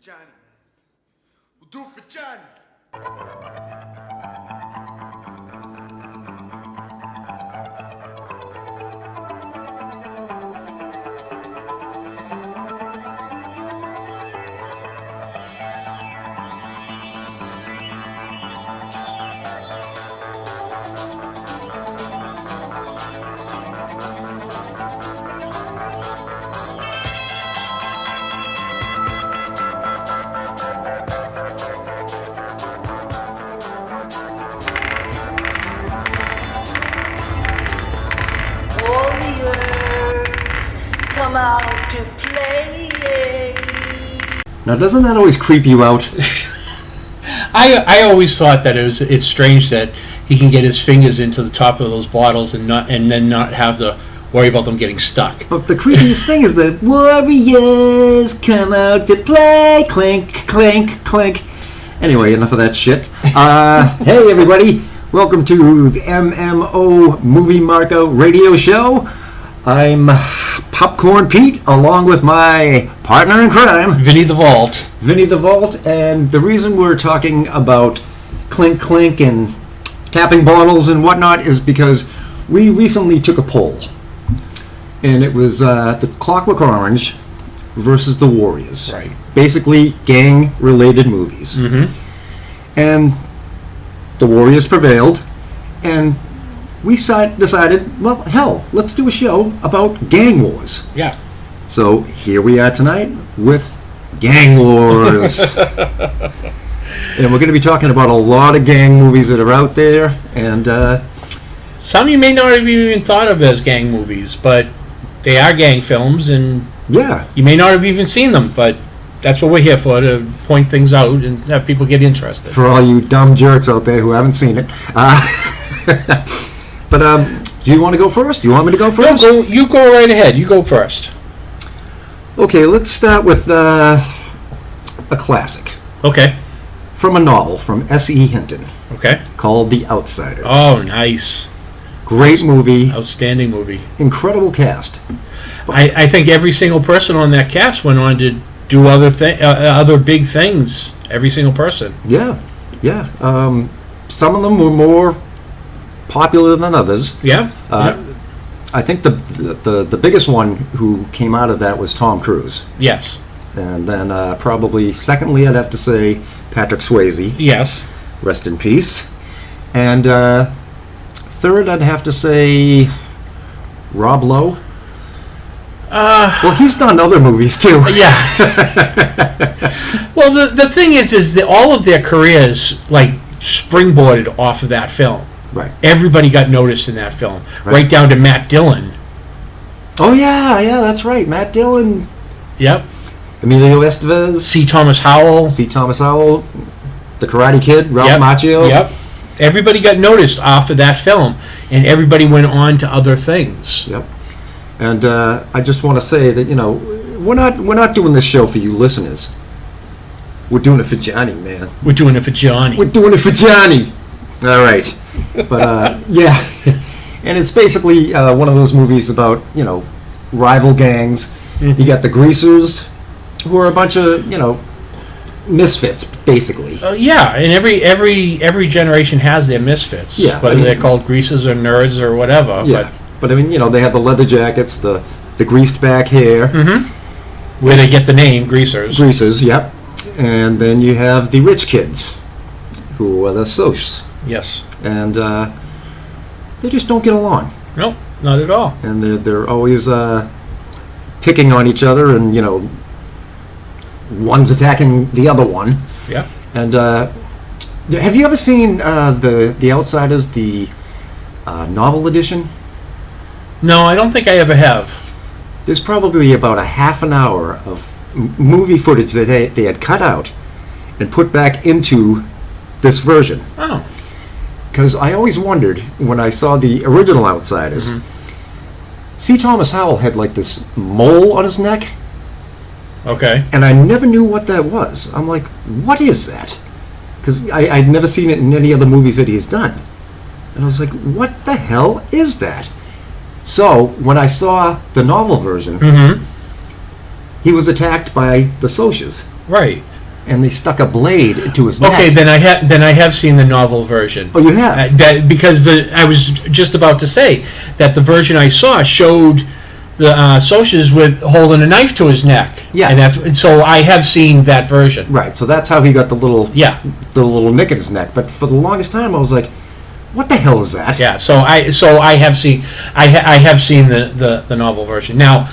Johnny, man. We'll do it for Johnny. Come out to play. Now, doesn't that always creep you out? I always thought that it's strange that he can get his fingers into the top of those bottles and then not have to worry about them getting stuck. But the creepiest thing is that warriors come out to play. Clink, clink, clink. Anyway, enough of that shit. Hey, everybody. Welcome to the M.M.O Movie Marco radio show. I'm Popcorn Pete, along with my partner in crime, Vinny the Vault. Vinny the Vault, and the reason we're talking about clink clink and tapping bottles and whatnot is because we recently took a poll, and it was the Clockwork Orange versus the Warriors. Right. Basically, gang-related movies. Mm-hmm. And the Warriors prevailed, and we decided, well, hell, let's do a show about gang wars. Yeah. So here we are tonight with Gang Wars. And we're going to be talking about a lot of gang movies that are out there. And some you may not have even thought of as gang movies, but they are gang films, and yeah, you may not have even seen them, but that's what we're here for, to point things out and have people get interested. For all you dumb jerks out there who haven't seen it. But do you want to go first? Do you want me to go first? No, you go right ahead. You go first. Okay, let's start with a classic. Okay. From a novel from S.E. Hinton. Okay. Called The Outsiders. Oh, nice. Great movie. Outstanding movie. Incredible cast. I think every single person on that cast went on to do other big things. Every single person. Yeah. Some of them were more popular than others. Yeah. I think the biggest one who came out of that was Tom Cruise. Yes. And then probably secondly, I'd have to say Patrick Swayze. Yes. Rest in peace. And third, I'd have to say Rob Lowe. Well, he's done other movies too. Yeah. Well, the thing is that all of their careers like springboarded off of that film. Right. Everybody got noticed in that film, right down to Matt Dillon. Oh yeah, that's right. Matt Dillon. Yep. Emilio Estevez. C. Thomas Howell. The Karate Kid. Ralph Macchio. Yep. Everybody got noticed off of that film, and everybody went on to other things. Yep. And I just want to say that we're not doing this show for you listeners. We're doing it for Johnny, man. We're doing it for Johnny. We're doing it for Johnny. All right. But yeah, and it's basically one of those movies about rival gangs. Mm-hmm. You got the Greasers, who are a bunch of misfits, basically. Yeah, and every generation has their misfits. Yeah, whether they're called greasers or nerds or whatever. Yeah, but I mean they have the leather jackets, the greased back hair, where they get the name Greasers. Greasers, yep. And then you have the rich kids, who are the Socs. Yes. And they just don't get along. Nope, not at all. And they're always picking on each other, and one's attacking the other one. Yeah. And have you ever seen the Outsiders, the novel edition? No, I don't think I ever have. There's probably about a half an hour of movie footage that they had cut out and put back into this version. Oh. Because I always wondered, when I saw the original Outsiders, C. Thomas Howell had like this mole on his neck. Okay. And I never knew what that was. I'm like, what is that? Because I'd never seen it in any other movies that he's done. And I was like, what the hell is that? So, when I saw the novel version, he was attacked by the Socs. Right. and they stuck a blade into his neck. Okay, then I have seen the novel version. Oh, you have? Because I was just about to say that the version I saw showed the Socs with holding a knife to his neck. Yeah. And so I have seen that version. Right, so that's how he got the little the little nick in his neck. But for the longest time, I was like, what the hell is that? Yeah, so I have seen the novel version. Now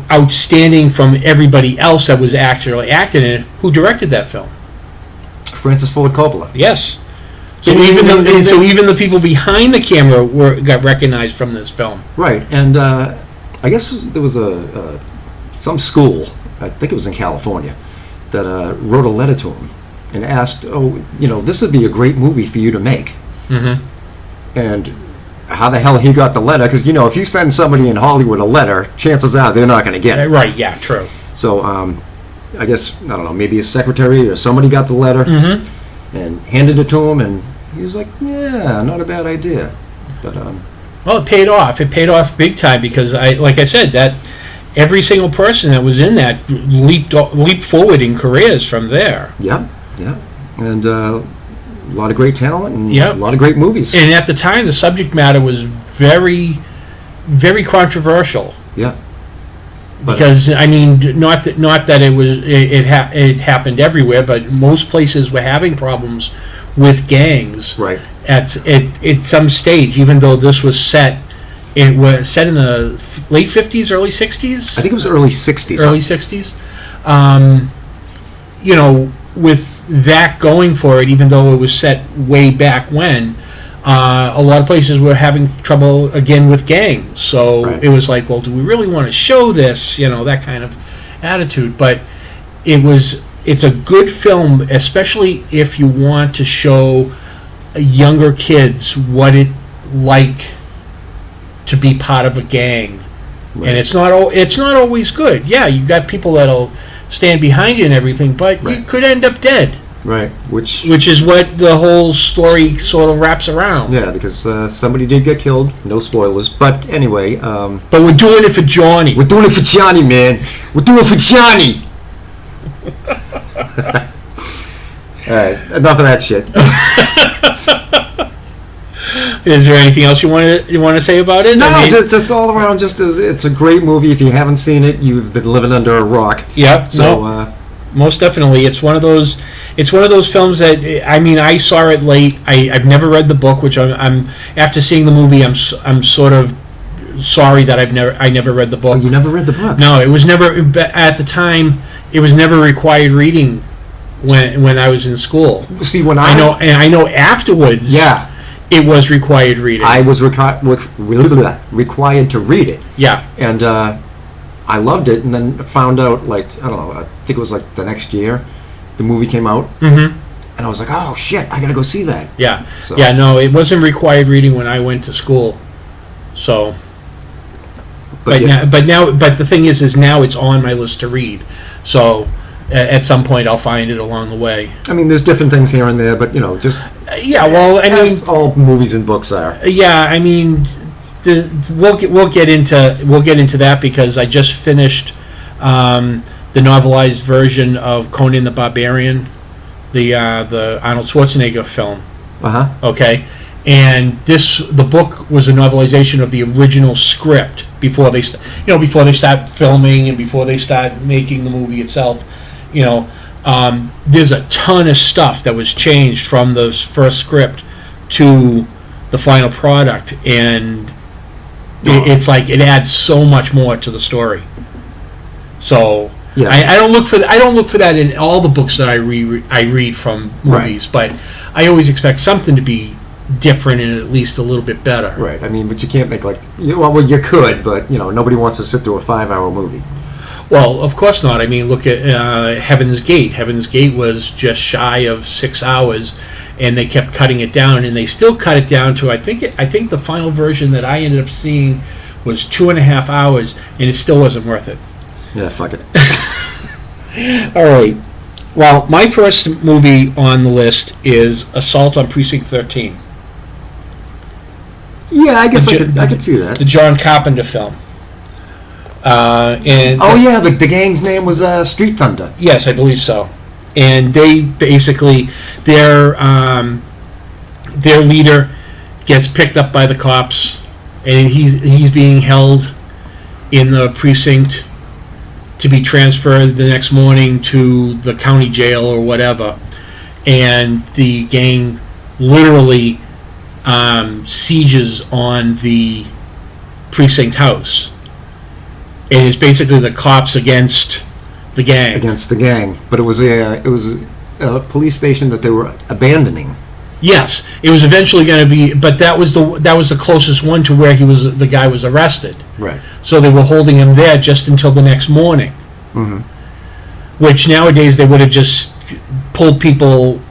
outstanding from everybody else that was actually acting in it, who directed that film? Francis Ford Coppola. Yes. So even the people behind the camera got recognized from this film. Right, and I guess there was some school, I think it was in California, that wrote a letter to him and asked, this would be a great movie for you to make. Mm-hmm. And how the hell he got the letter? Because if you send somebody in Hollywood a letter, chances are they're not going to get it. Right? Yeah, true. So I guess, I don't know, maybe his secretary or somebody got the letter and handed it to him, and he was like, yeah, not a bad idea. But well, it paid off. It paid off big time because like I said, that every single person that was in that leaped forward in careers from there. Yeah, and a lot of great talent and Yep. a lot of great movies. And at the time, the subject matter was very, very controversial. Yeah. But, Because not that it happened everywhere, but most places were having problems with gangs. right. At some stage, even though this was set. It was set in the late 50s, early 60s? I think it was early 60s. Early 60s. With that going for it, even though it was set way back when, a lot of places were having trouble again with gangs. So Right. it was like, well, do we really want to show this? That kind of attitude. But it's a good film, especially if you want to show younger kids what it like to be part of a gang. Right. And it's not always good. Yeah, you got people that'll stand behind you and everything, but you Right. could end up dead. Right. Which is what the whole story sort of wraps around. yeah, because somebody did get killed. No spoilers. But anyway, But we're doing it for Johnny. we're doing it for Johnny, man. We're doing it for Johnny. All right, enough of that shit. Is there anything else you want to say about it? No, just all around, it's a great movie. If you haven't seen it, you've been living under a rock. Yep. So, most definitely, it's one of those films that I saw it late. I've never read the book, which I'm after seeing the movie, I'm sort of sorry that I never read the book. oh, you never read the book? No, it was never at the time. It was never required reading when I was in school. See, when I know afterwards. Yeah. It was required reading. I was required to read it. Yeah. And I loved it, and then found out, I don't know, I think it was the next year, the movie came out, Mm-hmm. and I was like, oh shit, I gotta go see that. Yeah. So- Yeah, no, it wasn't required reading when I went to school. So, but the thing is now it's on my list to read. So, at some point I'll find it along the way. I mean, there's different things here and there, but just Yeah, well, as all movies and books are. Yeah, we'll get into that because I just finished the novelized version of Conan the Barbarian, the Arnold Schwarzenegger film. Okay, and the book was a novelization of the original script before they start filming and before they start making the movie itself. There's a ton of stuff that was changed from the first script to the final product, and it's like it adds so much more to the story. So Yeah. I don't look for that in all the books that I read from movies, but I always expect something to be different and at least a little bit better. Right. I mean, but you can't make you could, but nobody wants to sit through a 5-hour movie. Well, of course not. I mean, look at Heaven's Gate. Heaven's Gate was just shy of 6 hours, and they kept cutting it down, and they still cut it down to I think the final version that I ended up seeing was 2.5 hours, and it still wasn't worth it. Yeah, fuck it. All right. Well, my first movie on the list is Assault on Precinct 13, Yeah, I guess I could see that. the John Carpenter film. And Oh yeah, the gang's name was Street Thunder. yes, I believe so. And they basically their leader gets picked up by the cops, and he's being held in the precinct to be transferred the next morning to the county jail or whatever. And the gang literally sieges on the precinct house. And it's basically the cops against the gang. Against the gang, but it was a police station that they were abandoning. Yes, it was eventually going to be, but that was the closest one to where the guy was arrested. Right. So they were holding him there just until the next morning. Mm-hmm. Which nowadays they would have just pulled people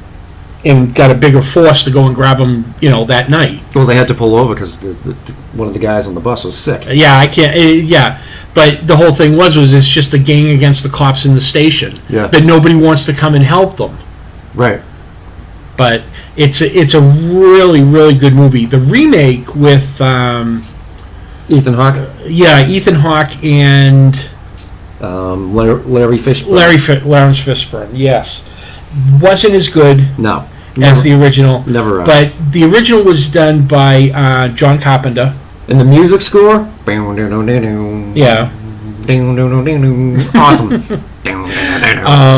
and got a bigger force to go and grab them, that night. Well, they had to pull over because one of the guys on the bus was sick. Yeah, I can't. Yeah, but the whole thing was it's just a gang against the cops in the station. Yeah. That nobody wants to come and help them. Right. But it's a really, really good movie. The remake with Ethan Hawke. Yeah, Ethan Hawke and Larry Fishburne. Lawrence Fishburne. Yes, wasn't as good. No. As the original. Never. But the original was done by John Carpenter. And the music score? Yeah. Awesome.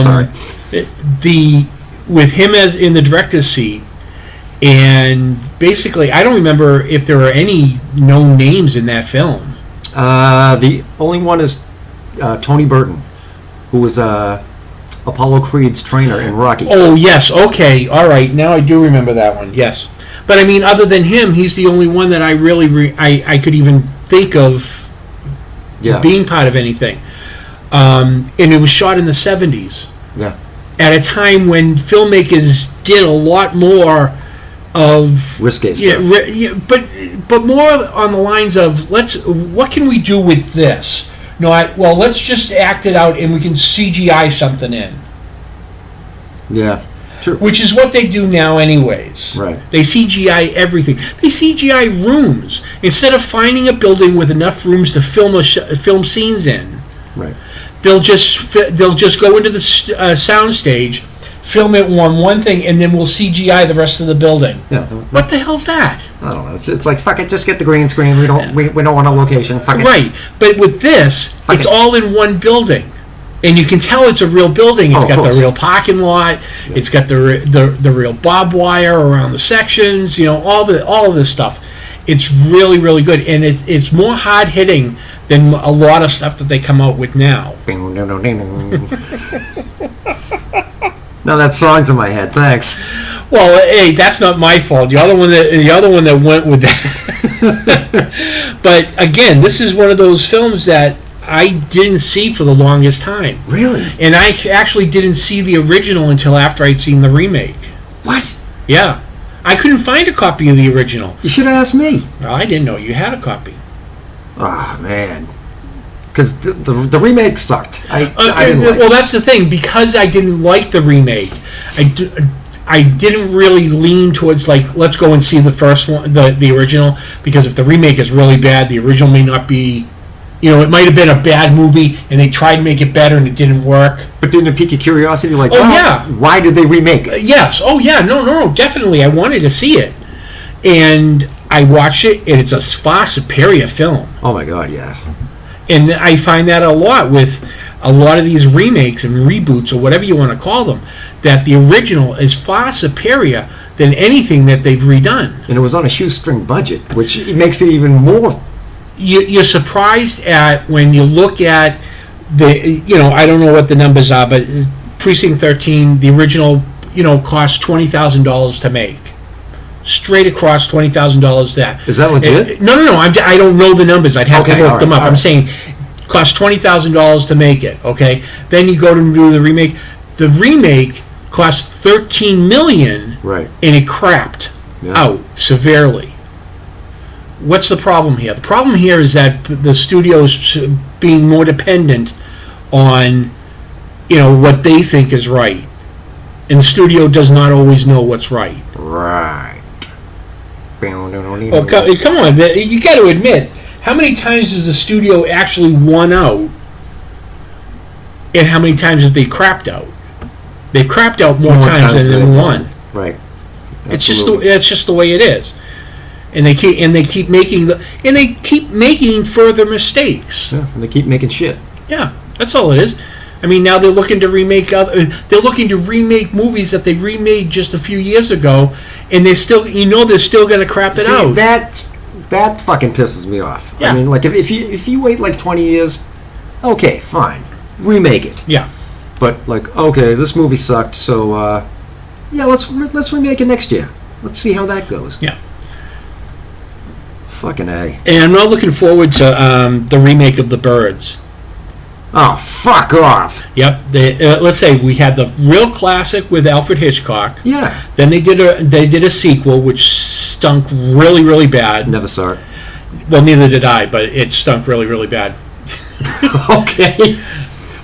Sorry. With him as in the director's seat, and basically, I don't remember if there were any known names in that film. The only one is Tony Burton, who was Apollo Creed's trainer in Rocky. Oh, yes. Okay. All right. Now I do remember that one. Yes. But, I mean, other than him, he's the only one that I really I could even think of being part of anything. And it was shot in the 70s. Yeah. At a time when filmmakers did a lot more of risque stuff. But more on the lines of what can we do with this? Let's just act it out and we can CGI something in. Yeah, true. Which is what they do now anyways. Right. They CGI everything. They CGI rooms. Instead of finding a building with enough rooms to film scenes in. Right. They'll just go into the sound stage, film it on one thing, and then we'll CGI the rest of the building. Yeah. What the hell's that? I don't know. It's like, fuck it, just get the green screen. We don't want a location. Fuck it. Right. But with this, it's all in one building. And you can tell it's a real building. It's got the real parking lot. Yeah. It's got the real barbed wire around the sections. All of this stuff. It's really, really good, and it's more hard hitting than a lot of stuff that they come out with now. Now that song's in my head. Thanks. Well, hey, that's not my fault. The other one that went with that. But again, this is one of those films that I didn't see for the longest time. Really? And I actually didn't see the original until after I'd seen the remake. What? Yeah. I couldn't find a copy of the original. You should have asked me. Well, I didn't know you had a copy. Oh, man. Because the remake sucked. I didn't like well, that's the thing. Because I didn't like the remake, I didn't really lean towards, let's go and see the first one, the original. Because if the remake is really bad, the original may not be... it might have been a bad movie, and they tried to make it better, and it didn't work. But didn't it pique your curiosity? Yeah. Why did they remake it? Yes. Oh, yeah. No, definitely. I wanted to see it. And I watched it, and it's a far superior film. Oh, my God, yeah. And I find that a lot with a lot of these remakes and reboots, or whatever you want to call them, that the original is far superior than anything that they've redone. And it was on a shoestring budget, which makes it even more... You're surprised at when you look at the, I don't know what the numbers are, but Precinct 13, the original, cost $20,000 to make. Straight across $20,000. That is that legit? No. I don't know the numbers. I'd have to look them up. I'm saying cost $20,000 to make it. Okay. Then you go to do the remake. The remake cost $13 million. Right. And it crapped out severely. What's the problem here? The problem here is that the studio's being more dependent on, what they think is right, and the studio does not always know what's right. Right. Well, come on, you got to admit How many times has the studio actually won out, and how many times have they crapped out? They've crapped out more times than they won. Right. It's just the way it is, and they keep making further mistakes. Yeah, and they keep making shit. Yeah, that's all it is. I mean, now they're looking to remake movies that they remade just a few years ago, and they're still going to crap it out. That fucking pisses me off. Yeah. I mean, like if you wait like 20 years, okay, fine, remake it. Yeah. But like, okay, this movie sucked, so yeah, let's remake it next year. Let's see how that goes. Yeah. Fucking A. And I'm not looking forward to the remake of The Birds. Oh, fuck off. Yep. Let's say we had the real classic with Alfred Hitchcock. Yeah. Then they did a sequel which stunk really, really bad. Never saw it. Well, neither did I, but it stunk really, really bad. Okay.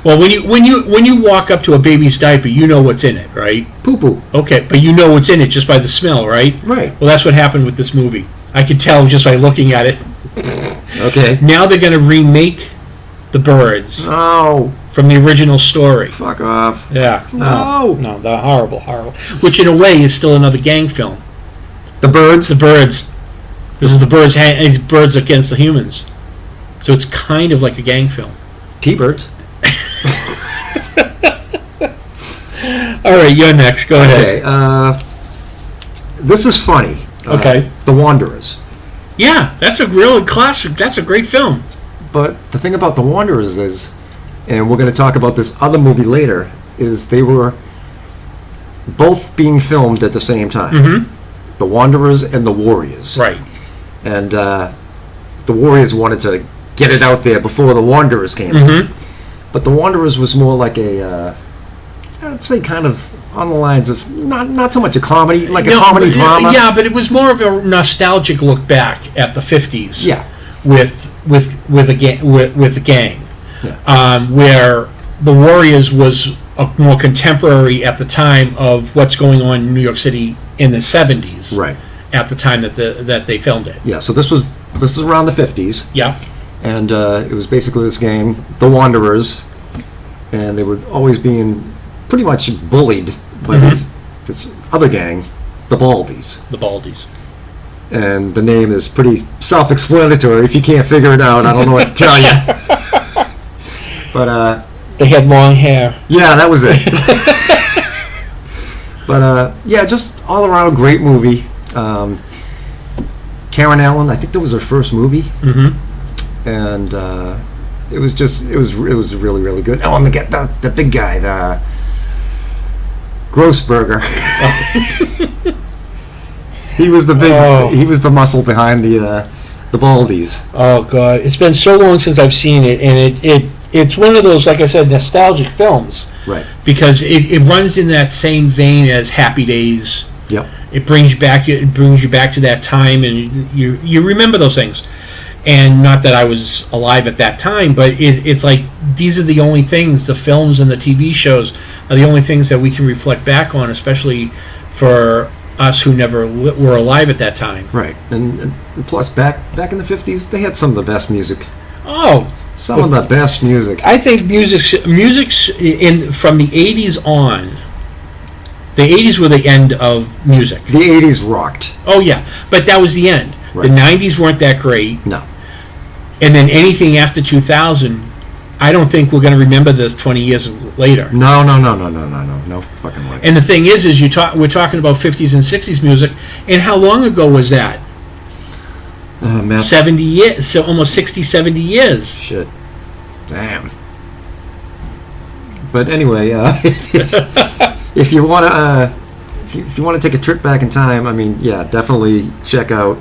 Well, when you walk up to a baby's diaper, you know what's in it, right? Poo-poo. Okay, but you know what's in it just by the smell, right? Right. Well, that's what happened with this movie. I could tell just by looking at it. Okay. Now they're going to remake The Birds No. from the original story. Fuck off. Yeah. No. No, they're horrible. Which, in a way, is still another gang film. The Birds? The Birds. This is the birds against the humans. So it's kind of like a gang film. T-Birds. All right, you're next. Go ahead. Okay. This is funny. Okay. The Wanderers. Yeah, that's a real classic. That's a great film. But the thing about The Wanderers is, and we're going to talk about this other movie later, is they were both being filmed at the same time. Mm-hmm. The Wanderers and The Warriors. Right. And the Warriors wanted to get it out there before The Wanderers came Mm-hmm. out. But The Wanderers was more like a, I'd say kind of on the lines of, not so much a comedy, like a comedy drama. Yeah, but it was more of a nostalgic look back at the 50s. Yeah. With a gang. Yeah. Where The Warriors was a more contemporary at the time of what's going on in New York City in the 70s. Right. At the time that they filmed it. Yeah, so this was around the 50s. Yeah. And it was basically this gang, the Wanderers, and they were always being pretty much bullied by this other gang, the Baldies. The Baldies. And the name is pretty self-explanatory. If you can't figure it out, I don't know what to tell you. But they had long hair. Yeah, that was it. But yeah, just all around great movie. Karen Allen, I think that was her first movie. Mm-hmm. And it was really, really good. Oh, and the big guy, the Grossberger. He was the big. He was the muscle behind the Baldies. Oh God, it's been so long since I've seen it, and it's one of those, like I said, nostalgic films. Right. Because it runs in that same vein as Happy Days. Yep. It brings you back to that time, and you remember those things. And not that I was alive at that time, but it's like these are the only things, the films and the TV shows are the only things that we can reflect back on, especially for us who never were alive at that time. Right. And plus, back in the 50s, they had some of the best music. Oh. Some of the best music. I think music's from the 80s on. The 80s were the end of music. The 80s rocked. Oh, yeah. But that was the end. Right. The 90s weren't that great. No. And then anything after 2000, I don't think we're going to remember this 20 years later. No fucking way. And the thing is we're talking about 50s and 60s music, and how long ago was that? 70 years, so almost 60, 70 years. Shit. Damn. But anyway, if you want to if you want to take a trip back in time, I mean, yeah, definitely check out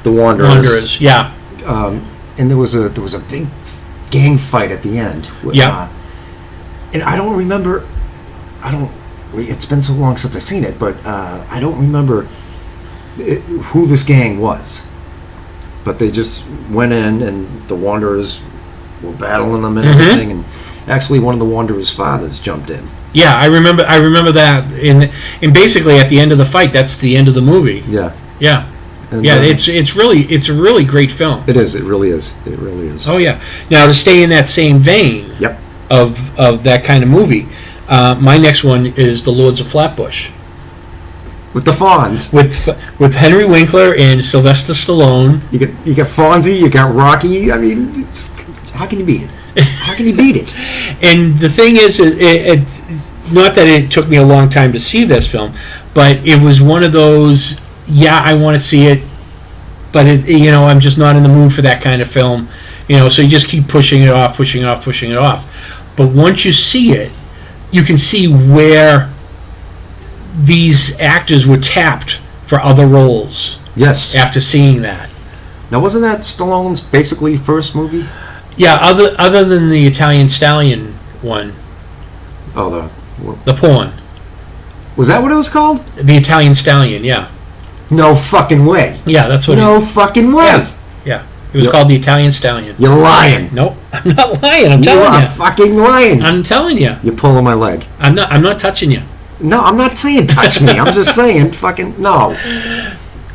The Wanderers. Yeah. And there was a big gang fight at the end. Yeah. And I don't remember. It's been so long since I've seen it, but I don't remember who this gang was. But they just went in, and the Wanderers were battling them and everything. And actually, one of the Wanderers' fathers jumped in. Yeah, I remember that. And basically, at the end of the fight, that's the end of the movie. Yeah. Yeah. And, Yeah, it's a really great film. It is. It really is. It really is. Oh yeah. Now to stay in that same vein Yep. of that kind of movie, my next one is The Lords of Flatbush With the Fonz. with Henry Winkler and Sylvester Stallone. You got Fonzie. You got Rocky. I mean, how can you beat it? How can you beat it? And the thing is, it not that it took me a long time to see this film, but it was one of those. Yeah, I want to see it, but I'm just not in the mood for that kind of film. So you just keep pushing it off. But once you see it, you can see where these actors were tapped for other roles. Yes. After seeing that. Now, wasn't that Stallone's basically first movie? Yeah, other than the Italian Stallion one, Oh, the porn, was that what it was called? the Italian Stallion. Yeah, No fucking way. yeah, that's what. No fucking way. Yeah, it was Yep. called the Italian Stallion. You're lying. Nope, I'm not lying. I'm You telling are you. fucking lying. I'm telling you. You're pulling my leg. I'm not touching you. No, I'm not saying touch me. I'm just saying fucking no.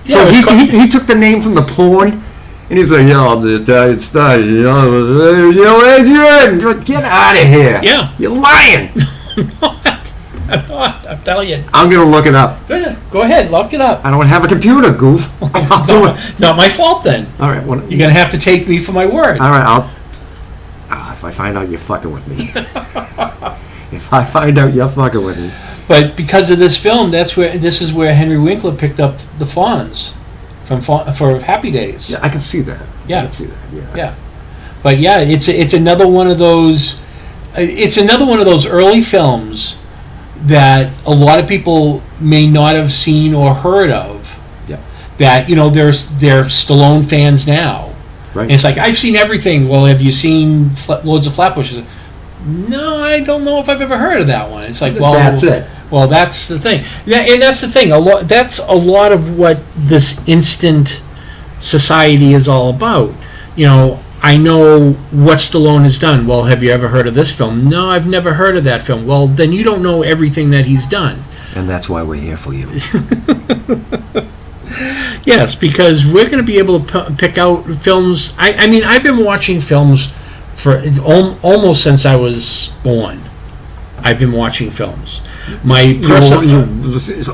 So Yeah, it was he took the name from the porn, and he's like, "Yo, I'm the Italian Stallion. Adrian, get out of here. Yeah. You're lying." I'm not. I'm telling you. I'm gonna look it up. Go ahead, look it up. I don't have a computer, goof. I'll do it. Not my fault then. All right. Well, You're gonna have to take me for my word. all right. I'll. If I find out you're fucking with me. If I find out you're fucking with me. But because of this film, this is where Henry Winkler picked up the Fonz for Happy Days. Yeah, I can see that. Yeah. I can see that. Yeah. Yeah. But yeah, it's another one of those. It's another one of those early films that a lot of people may not have seen or heard of. Yeah. That they're Stallone fans now. Right. And it's like, I've seen everything. Well, have you seen Lords of Flatbush? No, I don't know if I've ever heard of that one. It's like, well, That's it. Well, that's the thing. Yeah, and that's the thing. That's a lot of what this instant society is all about. I know what Stallone has done. Well, have you ever heard of this film? No, I've never heard of that film. Well, then you don't know everything that he's done. And that's why we're here for you. Yes, because we're going to be able to pick out films. I mean, I've been watching films for almost since I was born. I've been watching films. My personal,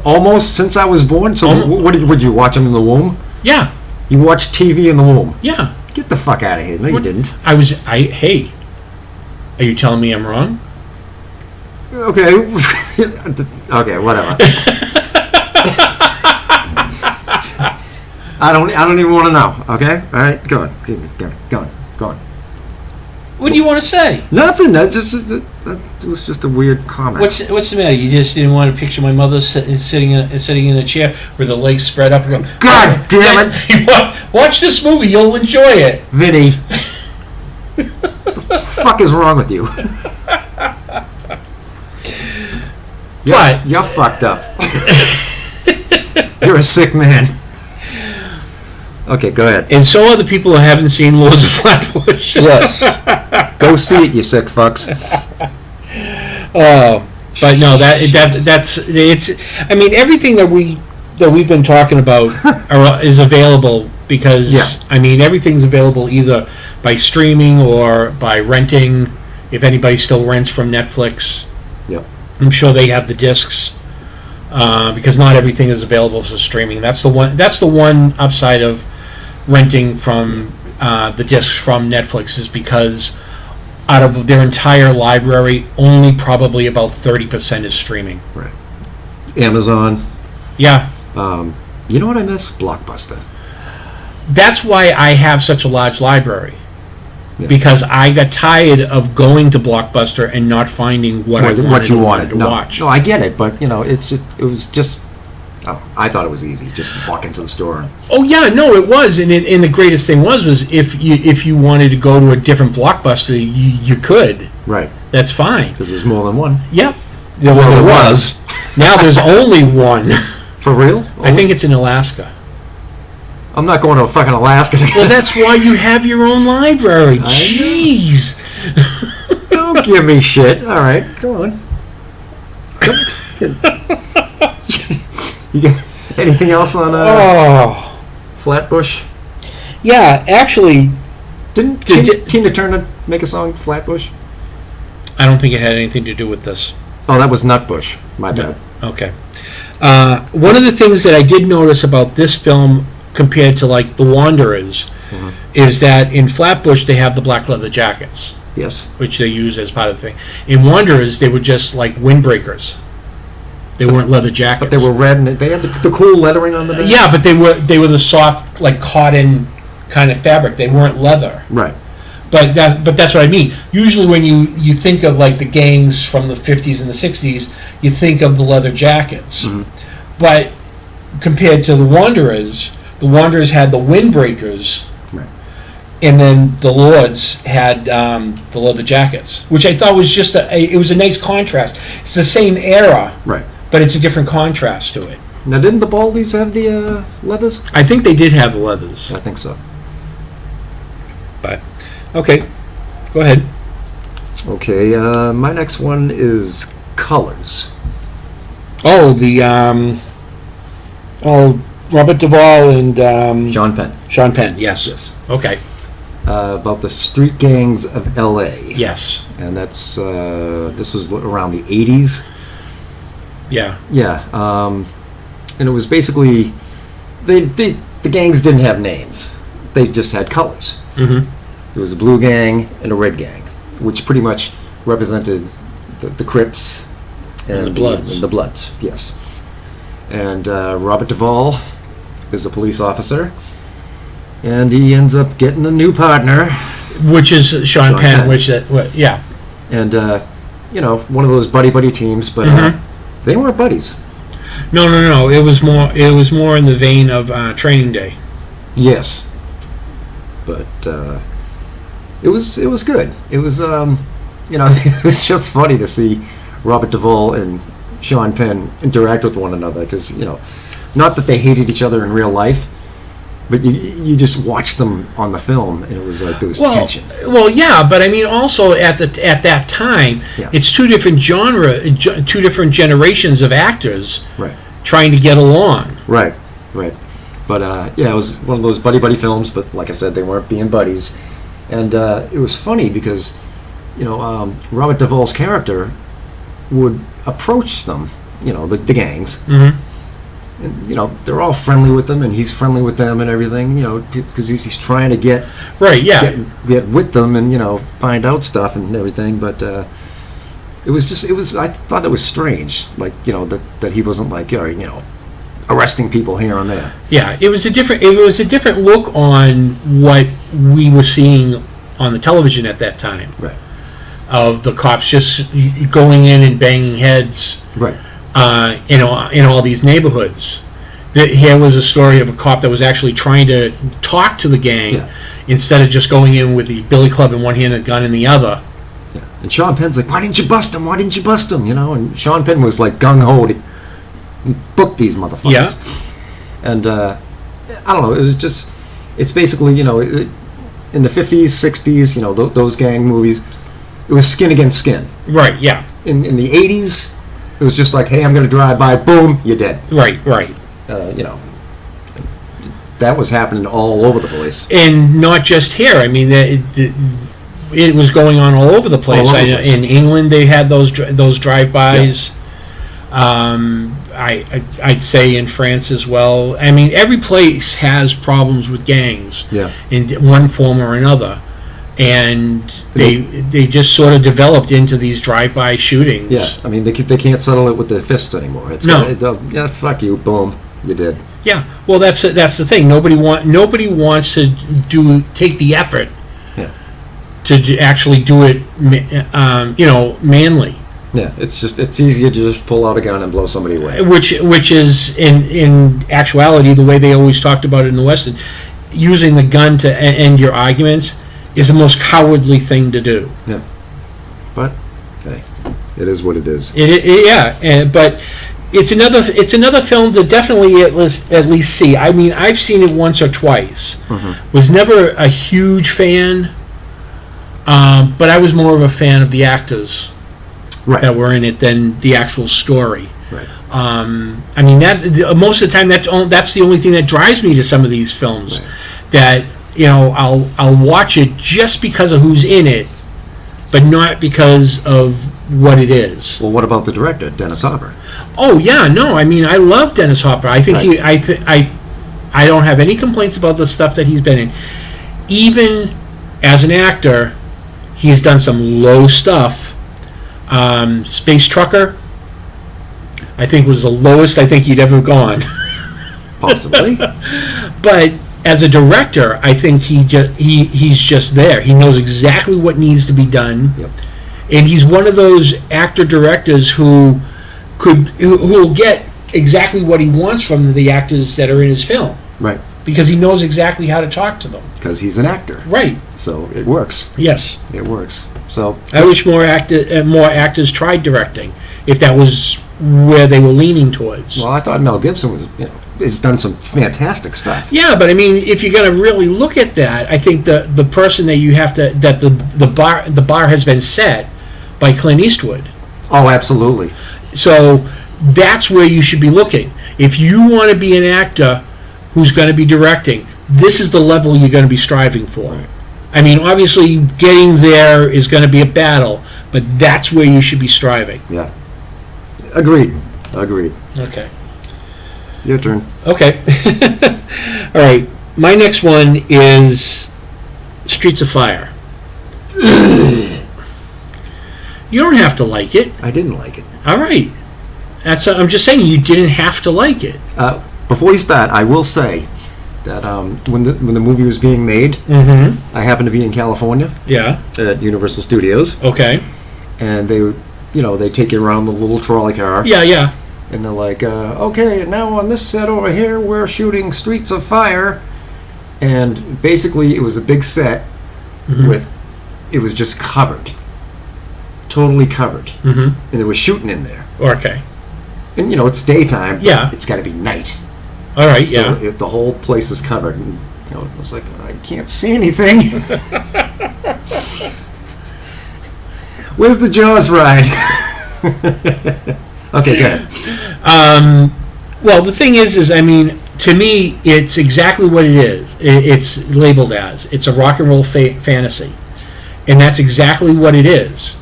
Almost since I was born. So would you watch them in the womb? yeah, You watched TV in the womb. yeah. Get the fuck out of here. No, you didn't. Hey, are you telling me I'm wrong? Okay. Okay, whatever. I don't even want to know. Okay? All right, go on. Go on. What do you want to say? Nothing. That was just a weird comment. What's the matter? You just didn't want to picture my mother sitting in a chair with her legs spread up and go, God damn it! Watch this movie, you'll enjoy it. Vinny. What the fuck is wrong with you? You're fucked up. You're a sick man. Okay, go ahead. And so are the people who haven't seen Lords of Flatbush. Yes. Go see it, you sick fucks. But no, it's. I mean, everything that we've been talking about is available because I mean everything's available either by streaming or by renting. If anybody still rents from Netflix, Yep. I'm sure they have the discs because not everything is available for streaming. That's the one upside of renting from the discs from Netflix is because out of their entire library, only probably about 30% is streaming. Right. Amazon. Yeah. You know what I miss? Blockbuster. That's why I have such a large library. Yeah. Because I got tired of going to Blockbuster and not finding what you wanted to watch. No, I get it, but it was just. Oh, I thought it was easy. Just walk into the store. Oh yeah, no, it was, and the greatest thing was if you wanted to go to a different Blockbuster, you could. Right. That's fine. Because there's more than one. Yep. There was. Now there's only one. For real? I think it's in Alaska. I'm not going to fucking Alaska. Well, that's why you have your own library. Jeez. Don't give me shit. All right, go on. You got anything else on? Flatbush. Yeah, actually, Didn't Tina Turner make a song, Flatbush? I don't think it had anything to do with this. Oh, that was Nutbush. My bad. Okay. One of the things that I did notice about this film compared to like The Wanderers is that in Flatbush they have the black leather jackets, Yes. which they use as part of the thing. In Wanderers they were just like windbreakers. They weren't leather jackets. But they were red, and they had the cool lettering on the back. Yeah, but they were the soft like cotton kind of fabric. They weren't leather. Right. But that's what I mean. Usually when you think of like the gangs from the 50s and the 60s, you think of the leather jackets. But compared to the Wanderers had the windbreakers, Right. and then the Lords had the leather jackets, which I thought was just it was a nice contrast. It's the same era, Right. but it's a different contrast to it. Now, didn't the Baldies have the leathers? I think they did have the leathers. I think so. But okay, go ahead. Okay, my next one is Colors. Oh, the Robert Duvall and Sean Penn. Sean Penn. Yes. Yes. Okay. About the street gangs of L.A. Yes. And that's this was around the 80s. Yeah. Yeah. And it was basically the gangs didn't have names. They just had colors. Mm-hmm. There was a blue gang and a red gang, which pretty much represented the Crips And the Bloods. And the Bloods, yes. And Robert Duvall is a police officer, and he ends up getting a new partner. Which is Sean Penn. Penn. Yeah. And, one of those buddy teams, but they weren't buddies. No. It was more in the vein of Training Day. Yes. But it was good. It was it was just funny to see Robert Duvall and Sean Penn interact with one another, because not that they hated each other in real life, but you just watched them on the film, and it was like there was tension. Well, yeah, but I mean, also at that time, Yeah. it's two different two different generations of actors Right. trying to get along. Right. But it was one of those buddy films. But like I said, they weren't being buddies, and it was funny because Robert Duvall's character would approach them, the gangs, Mm-hmm. and they're all friendly with them, and he's friendly with them and everything, because he's trying to get Right. Yeah. get with them and find out stuff and everything. But it was I thought it was strange, like that he wasn't like arresting people here and there. Yeah, it was a different look on what we were seeing on the television at that time. Right. Of the cops just going in and banging heads. Right. In all these neighborhoods. Here was a story of a cop that was actually trying to talk to the gang, Yeah. instead of just going in with the billy club in one hand and a gun in the other. Yeah. And Sean Penn's like, why didn't you bust him? And Sean Penn was like gung ho to book these motherfuckers. Yeah. And I don't know. It's basically in the 50s, 60s, those gang movies. It was skin against skin. Right. Yeah. In the 80s, it was just like, hey, I'm going to drive by, boom, you're dead. Right. That was happening all over the place. And not just here. I mean, it was going on all over the place. All over the place. In England, they had those drive-bys. I'd say in France as well. I mean, every place has problems with gangs, Yeah. in one form or another, and they just sort of developed into these drive-by shootings. Yeah, I mean, they can't settle it with their fists anymore. Yeah, fuck you, boom, you did. Yeah. Well, that's the thing. Nobody wants to take the effort. Yeah. To actually do it, manly. Yeah, it's easier to just pull out a gun and blow somebody away. Which is in actuality the way they always talked about it in the West. Using the gun to end your arguments is the most cowardly thing to do. Yeah. But hey, it is what it is. But it's another film to definitely at least see. I mean, I've seen it once or twice. Mm-hmm. Was never a huge fan, but I was more of a fan of the actors. Right. that were in it than the actual story. Right. I mean, that most of the time that's the only thing that drives me to some of these films. Right. That I'll watch it just because of who's in it, but not because of what it is. Well, what about the director, Dennis Hopper? Oh yeah, no, I mean I love Dennis Hopper. I think Right. I don't have any complaints about the stuff that he's been in. Even as an actor, he has done some low stuff. Space Trucker, I think, was the lowest I think he'd ever gone. Possibly. But as a director, I think he's just there. He knows exactly what needs to be done. Yep. And he's one of those actor directors who will get exactly what he wants from the actors that are in his film, Right. because he knows exactly how to talk to them. Because he's an actor. Right. So it works. Yes. It works. So I wish more actors tried directing, if that was where they were leaning towards. well, I thought Mel Gibson was, has done some fantastic stuff. Yeah, but I mean, if you're going to really look at that, I think the person that you have to the bar has been set by Clint Eastwood. Oh, absolutely. So that's where you should be looking. If you want to be an actor who's going to be directing, this is the level you're going to be striving for. Right. I mean, obviously, getting there is going to be a battle, but that's where you should be striving. Yeah. Agreed. Okay. Your turn. Okay. All right. My next one is Streets of Fire. You don't have to like it. I didn't like it. All right. I'm just saying you didn't have to like it. Before you start, I will say that when the movie was being made, Mm-hmm. I happened to be in California Yeah. at Universal Studios, Okay. and they take you around the little trolley car, Yeah. and they're like, okay, and now on this set over here, we're shooting Streets of Fire, and basically it was a big set Mm-hmm. it was just covered, totally covered, Mm-hmm. and they were shooting in there, Okay. and it's daytime, but Yeah. it's got to be night. All right. So Yeah. if the whole place is covered, and it was like, I can't see anything. Where's the Jaws ride? Okay, go ahead. Well, the thing is, I mean, to me, it's exactly what it is. It's labeled as. It's a rock and roll fantasy, and that's exactly what it is.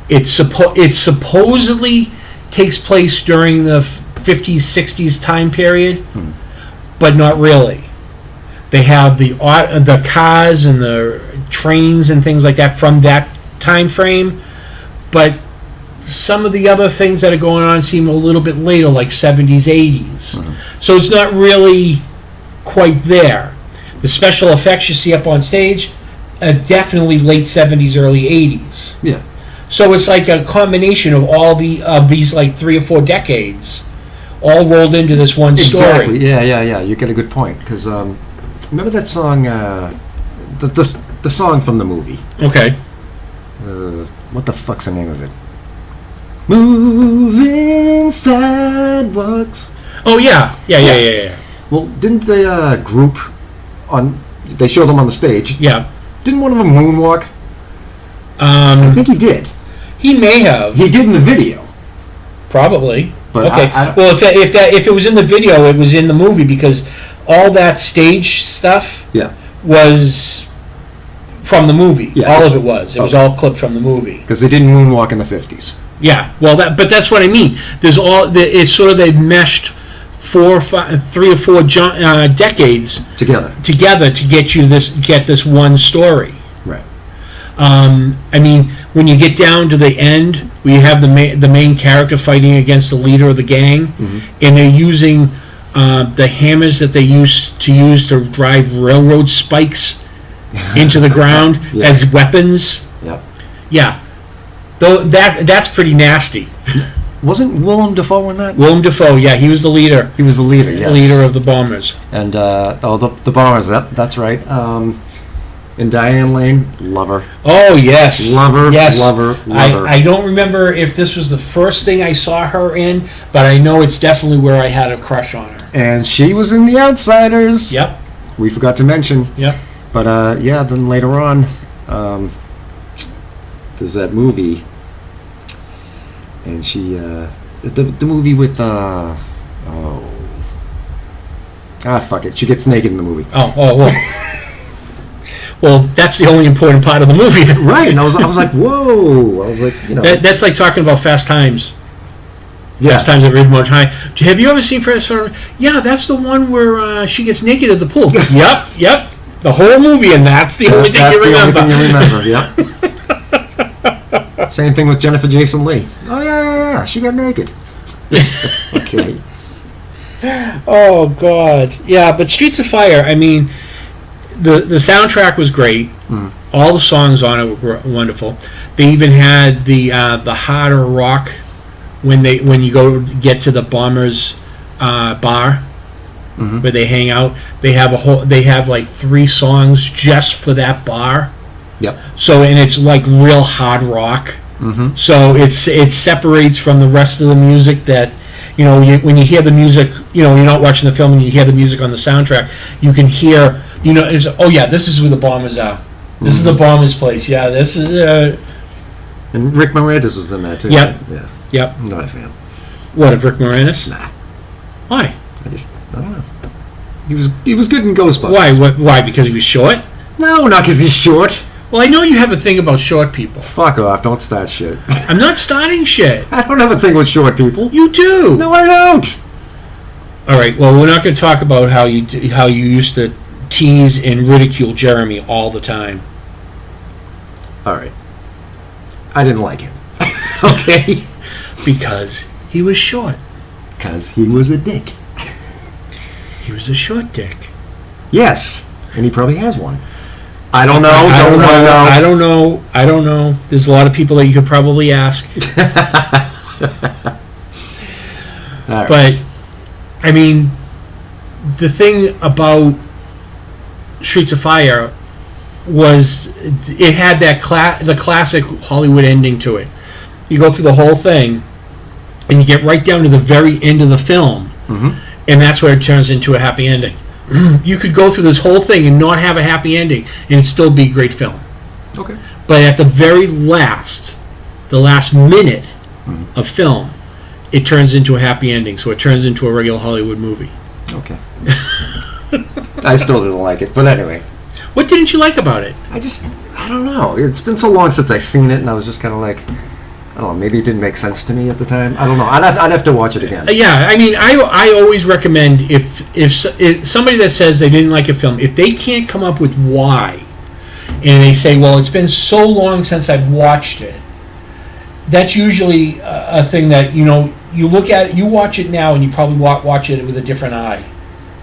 It supposedly takes place during the 50s, 60s time period, but not really. They have the cars and the trains and things like that from that time frame, but some of the other things that are going on seem a little bit later, like 70s, 80s. So it's not really quite there. The special effects you see up on stage, definitely late 70s, early 80s. Yeah. So it's like a combination of all of these like 3 or 4 decades, all rolled into this one story. Exactly. Yeah. You get a good point, because remember that song, the song from the movie. Okay. What the fuck's the name of it? Moving sidewalks. Oh yeah. Well, didn't the group they showed them on the stage? Yeah. Didn't one of them moonwalk? I think he did. He may have. He did in the video. Probably. But Okay. I- Well, if it was in the video, it was in the movie, because all that stage stuff Yeah. was from the movie. Yeah. All of it was. It was Okay. all clipped from the movie. Because they didn't moonwalk in the 50s. Yeah. Well, but that's what I mean. It's sort of they've meshed 3 or 4 decades Together. to get this one story. Right. I mean, when you get down to the end, where you have the main character fighting against the leader of the gang, and they're using the hammers that they used to use to drive railroad spikes into the ground Yeah. as weapons. Yeah. Yeah, though that's pretty nasty. Wasn't Willem Dafoe in that? Willem Dafoe, yeah, he was the leader. He was the leader, yes. Leader of the bombers. And, the Bombers, that's right. And Diane Lane, love her. Oh, yes. Love her, Yes. love her, love her. I don't remember if this was the first thing I saw her in, but I know it's definitely where I had a crush on her. And she was in The Outsiders. Yep. We forgot to mention. Yep. But, then later on, there's that movie. and she the movie with fuck it, she gets naked in the movie. Well, that's the only important part of the movie. Right, and I was like, whoa. I was like, that's like talking about Fast Times. Yeah. Fast Times at Ridgemont High. Have you ever seen Fast Times? Yeah, that's the one where she gets naked at the pool. Yep. The whole movie, and that's the only thing you remember. Yep. Same thing with Jennifer Jason Leigh. Oh yeah, she got naked. Okay. Oh God, yeah. But Streets of Fire. I mean, the soundtrack was great. Mm. All the songs on it were wonderful. They even had the harder rock when you get to the Bombers bar. Mm-hmm. Where they hang out, they have like 3 songs just for that bar. Yep. So, and it's like real hard rock. Mm-hmm. So it separates from the rest of the music that, when you hear the music, you're not watching the film and you hear the music on the soundtrack, you can hear, this is where the Bombers are. This is the Bombers' place. Yeah, this is. And Rick Moranis was in that too. Yep. Right? Yeah. Yep. I'm not a fan. What, of Rick Moranis? Nah. Why? I don't know. He was good in Ghostbusters. Why? Why? Because he was short? No, not because he's short. Well, I know you have a thing about short people. Fuck off! Don't start shit. I'm not starting shit. I don't have a thing with short people. You do. No, I don't. All right. Well, we're not going to talk about how you used to tease and ridicule Jeremy all the time. All right. I didn't like him. Okay. Because he was short. Because he was a dick. He was a short dick. Yes, and he probably has one. I don't know. I don't know. There's a lot of people that you could probably ask. Right. But, I mean, the thing about Streets of Fire was it had the classic Hollywood ending to it. You go through the whole thing, and you get right down to the very end of the film, mm-hmm. and that's where it turns into a happy ending. You could go through this whole thing and not have a happy ending, and it'd still be a great film. Okay. But at the very last minute mm-hmm. of film, it turns into a happy ending, so it turns into a regular Hollywood movie. Okay. I still didn't like it, but anyway. What didn't you like about it? I don't know. It's been so long since I've seen it, and I was just kind of like, I don't know, maybe it didn't make sense to me at the time. I don't know. I'd have to watch it again. Yeah, I mean, I always recommend if somebody that says they didn't like a film, if they can't come up with why, and they say, well, it's been so long since I've watched it, that's usually a thing that, you look at it, you watch it now, and you probably watch it with a different eye.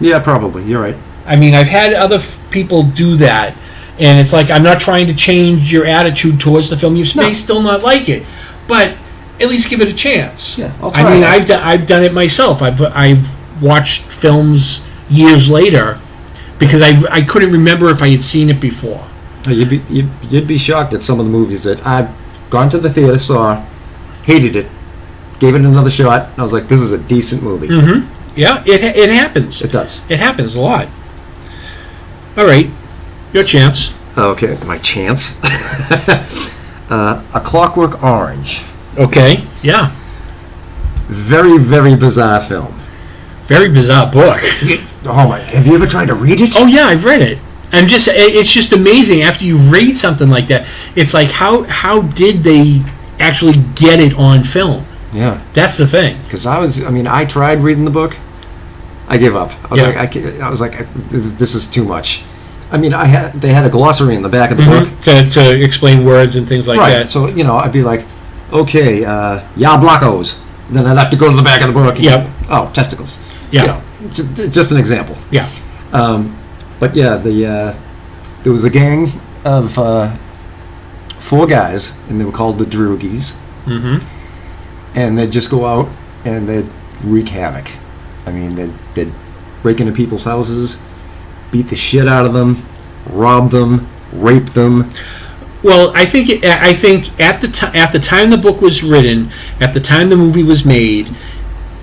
Yeah, probably. You're right. I mean, I've had other people do that, and it's like, I'm not trying to change your attitude towards the film. You may still not like it, but at least give it a chance. Yeah, I'll try. I mean, I've done it myself. I've watched films years later because I couldn't remember if I had seen it before. You'd be shocked at some of the movies that I've gone to the theater, saw, hated it, gave it another shot, and I was like, this is a decent movie. Mm-hmm. Yeah, it happens. It does. It happens a lot. All right, your chance. Okay, my chance. A Clockwork Orange. Okay, yeah. Very, very bizarre film. Very bizarre book. Oh my! Have you ever tried to read it? Oh yeah, I've read it. It's just amazing after you read something like that. It's like how did they actually get it on film? Yeah, that's the thing. Because I tried reading the book. I gave up. I was like, this is too much. I mean, they had a glossary in the back of the book to explain words and things like that. Right. So I'd be like, okay, ya blacos. Then I'd have to go to the back of the book. Yep. Oh, testicles. Yeah. Just an example. Yeah. But yeah, there was a gang of 4 guys, and they were called the Droogies. Mm-hmm. And they'd just go out and they'd wreak havoc. I mean, they'd break into people's houses, beat the shit out of them, rob them, rape them. Well, I think at the time the book was written, at the time the movie was made,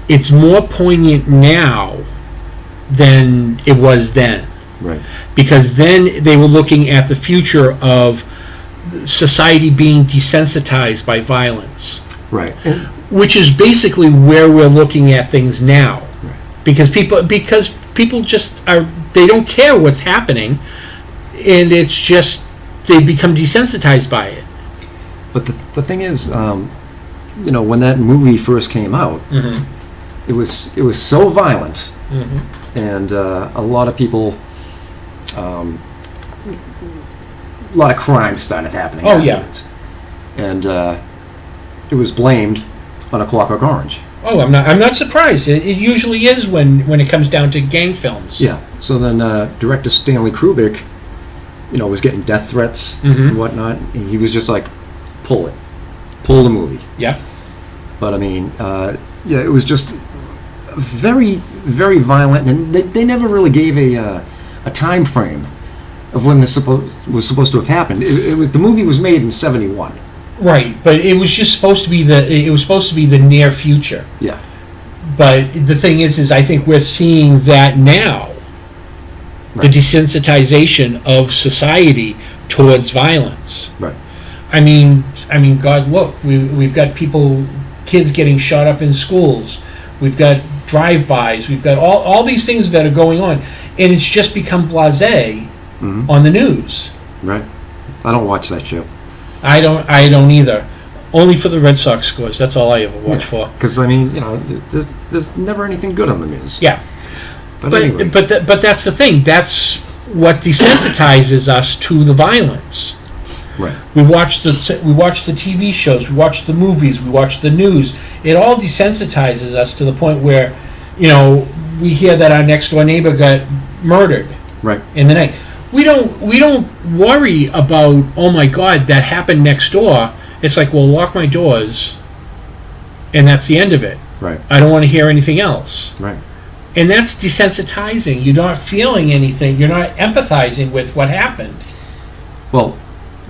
it's more poignant now than it was then. Right. Because then they were looking at the future of society being desensitized by violence. Right. which is basically where we're looking at things now, because people just they don't care what's happening, and it's just they've become desensitized by it. But the thing is, when that movie first came out, it was so violent, and a lot of people, a lot of crime started happening. Oh yeah, and it was blamed on A Clockwork Orange. Oh, I'm not surprised. It usually is when it comes down to gang films. Yeah. So then director Stanley Kubrick, was getting death threats and whatnot. And he was just like, pull the movie. Yeah. But I mean, it was just very, very violent, and they never really gave a time frame of when this was supposed to have happened. The movie was made in '71. Right, but it was just supposed to be the near future. Yeah. But the thing is I think we're seeing that now. Right. The desensitization of society towards violence. Right. I mean, God, look, we've got kids getting shot up in schools. We've got drive-bys. We've got all these things that are going on, and it's just become blasé on the news. Right. I don't watch that show. I don't either. Only for the Red Sox scores. That's all I ever watch for. Because there's never anything good on the news. Yeah. But anyway. but that's the thing. That's what desensitizes us to the violence. Right. We watch the TV shows. We watch the movies. We watch the news. It all desensitizes us to the point where, we hear that our next door neighbor got murdered. Right. In the night. We don't worry about, oh my God, that happened next door. It's like, well, lock my doors, and that's the end of it. Right. I don't want to hear anything else. Right. And that's desensitizing. You're not feeling anything. You're not empathizing with what happened. Well,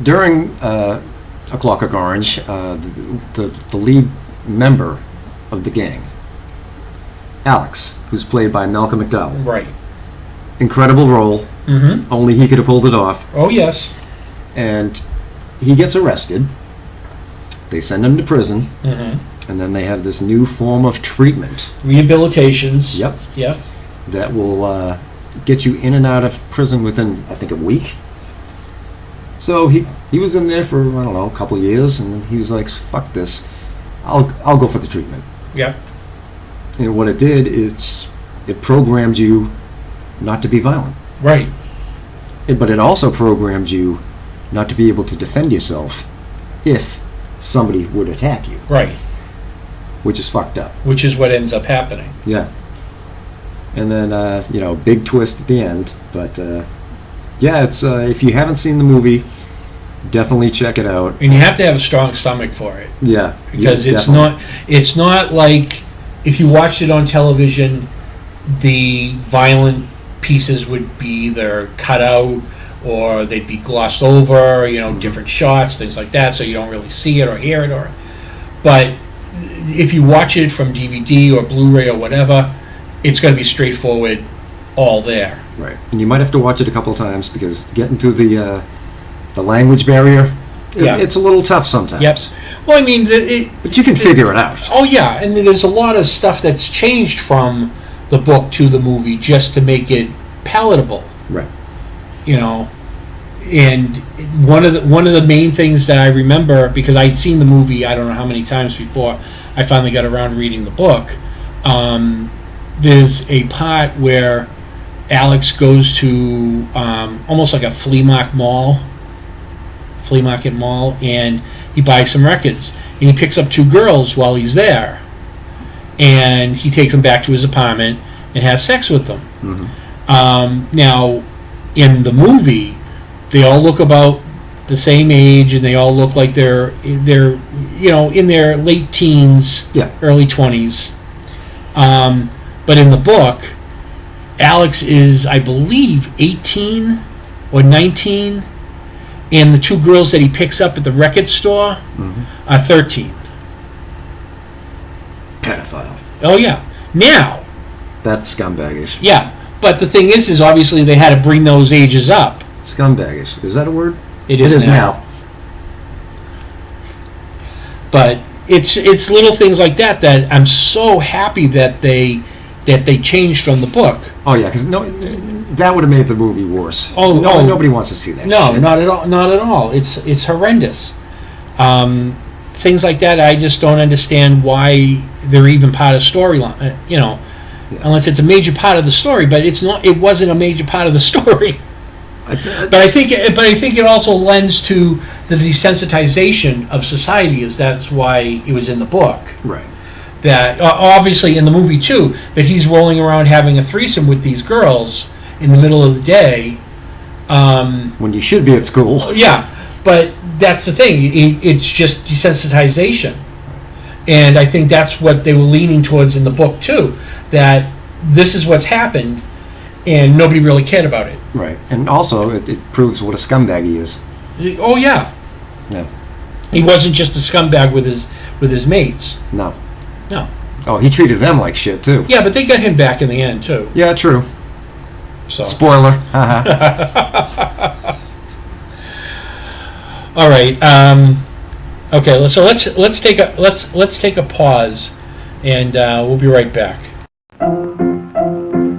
during A Clockwork Orange, the lead member of the gang, Alex, who's played by Malcolm McDowell. Right. Incredible role. Mm-hmm. Only he could have pulled it off. Oh, yes. And he gets arrested. They send him to prison. Mm-hmm. And then they have this new form of treatment. Rehabilitations. Yep. Yep. That will get you in and out of prison within, I think, a week. So he was in there for, I don't know, a couple of years, and he was like, fuck this. I'll go for the treatment. Yep. And what it did, it programmed you not to be violent. Right. But it also programmed you not to be able to defend yourself if somebody would attack you. Right. Which is fucked up. Which is what ends up happening. Yeah. And then, big twist at the end. But, it's if you haven't seen the movie, definitely check it out. And you have to have a strong stomach for it. Yeah. Because definitely. it's not like if you watched it on television, the violent pieces would be either cut out or they'd be glossed over, different shots, things like that, so you don't really see it or hear it. But if you watch it from DVD or Blu-ray or whatever, it's going to be straightforward, all there. Right. And you might have to watch it a couple of times because getting through the language barrier, it's a little tough sometimes. Yep. Well, I mean, but you can figure it out. Oh yeah, and there's a lot of stuff that's changed from the book to the movie just to make it palatable. Right. And one of the main things that I remember, because I'd seen the movie I don't know how many times before I finally got around to reading the book, there's a part where Alex goes to almost like a flea market mall, and he buys some records, and he picks up two girls while he's there, and he takes them back to his apartment and has sex with them. Mm-hmm. Now, in the movie, they all look about the same age, and they all look like they're in their late teens, early 20s. But in the book, Alex is, I believe, 18 or 19, and the two girls that he picks up at the record store are 13. Pedophile. Oh yeah. Now. That's scumbaggish. Yeah, but the thing is obviously they had to bring those ages up. Scumbaggish. Is that a word? It is now. But it's little things like that that I'm so happy that they changed from the book. Oh yeah, because that would have made the movie worse. Nobody wants to see that. No, shit. not at all. Not at all. It's horrendous. Things like that, I just don't understand why they're even part of storyline. Unless it's a major part of the story, but it's not. It wasn't a major part of the story. But I think it also lends to the desensitization of society, as that's why it was in the book. Right. That obviously in the movie too, that he's rolling around having a threesome with these girls in the middle of the day. When you should be at school. Yeah, but that's the thing. It's just desensitization, and I think that's what they were leaning towards in the book too. That this is what's happened, and nobody really cared about it. Right, and also it proves what a scumbag he is. Oh yeah. Yeah. He wasn't just a scumbag with his mates. No. No. Oh, he treated them like shit too. Yeah, but they got him back in the end too. Yeah, true. So. Spoiler. Haha. All right. Okay. So let's take a pause, and we'll be right back.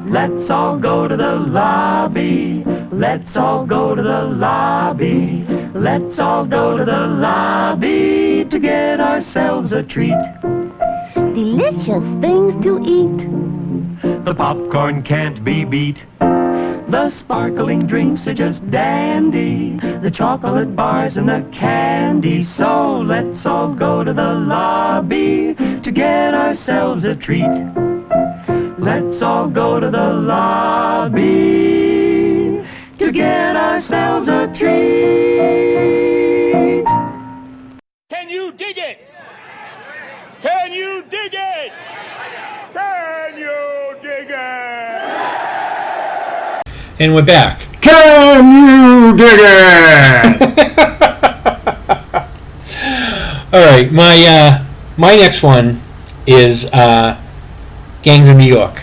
Let's all go to the lobby. Let's all go to the lobby. Let's all go to the lobby to get ourselves a treat. Delicious things to eat. The popcorn can't be beat. The sparkling drinks are just dandy. The chocolate bars and the candy. So let's all go to the lobby to get ourselves a treat. Let's all go to the lobby to get ourselves a treat. Can you dig it? Can you dig it? Can you dig it? And we're back. Can you dig it? All right. My next one is Gangs of New York.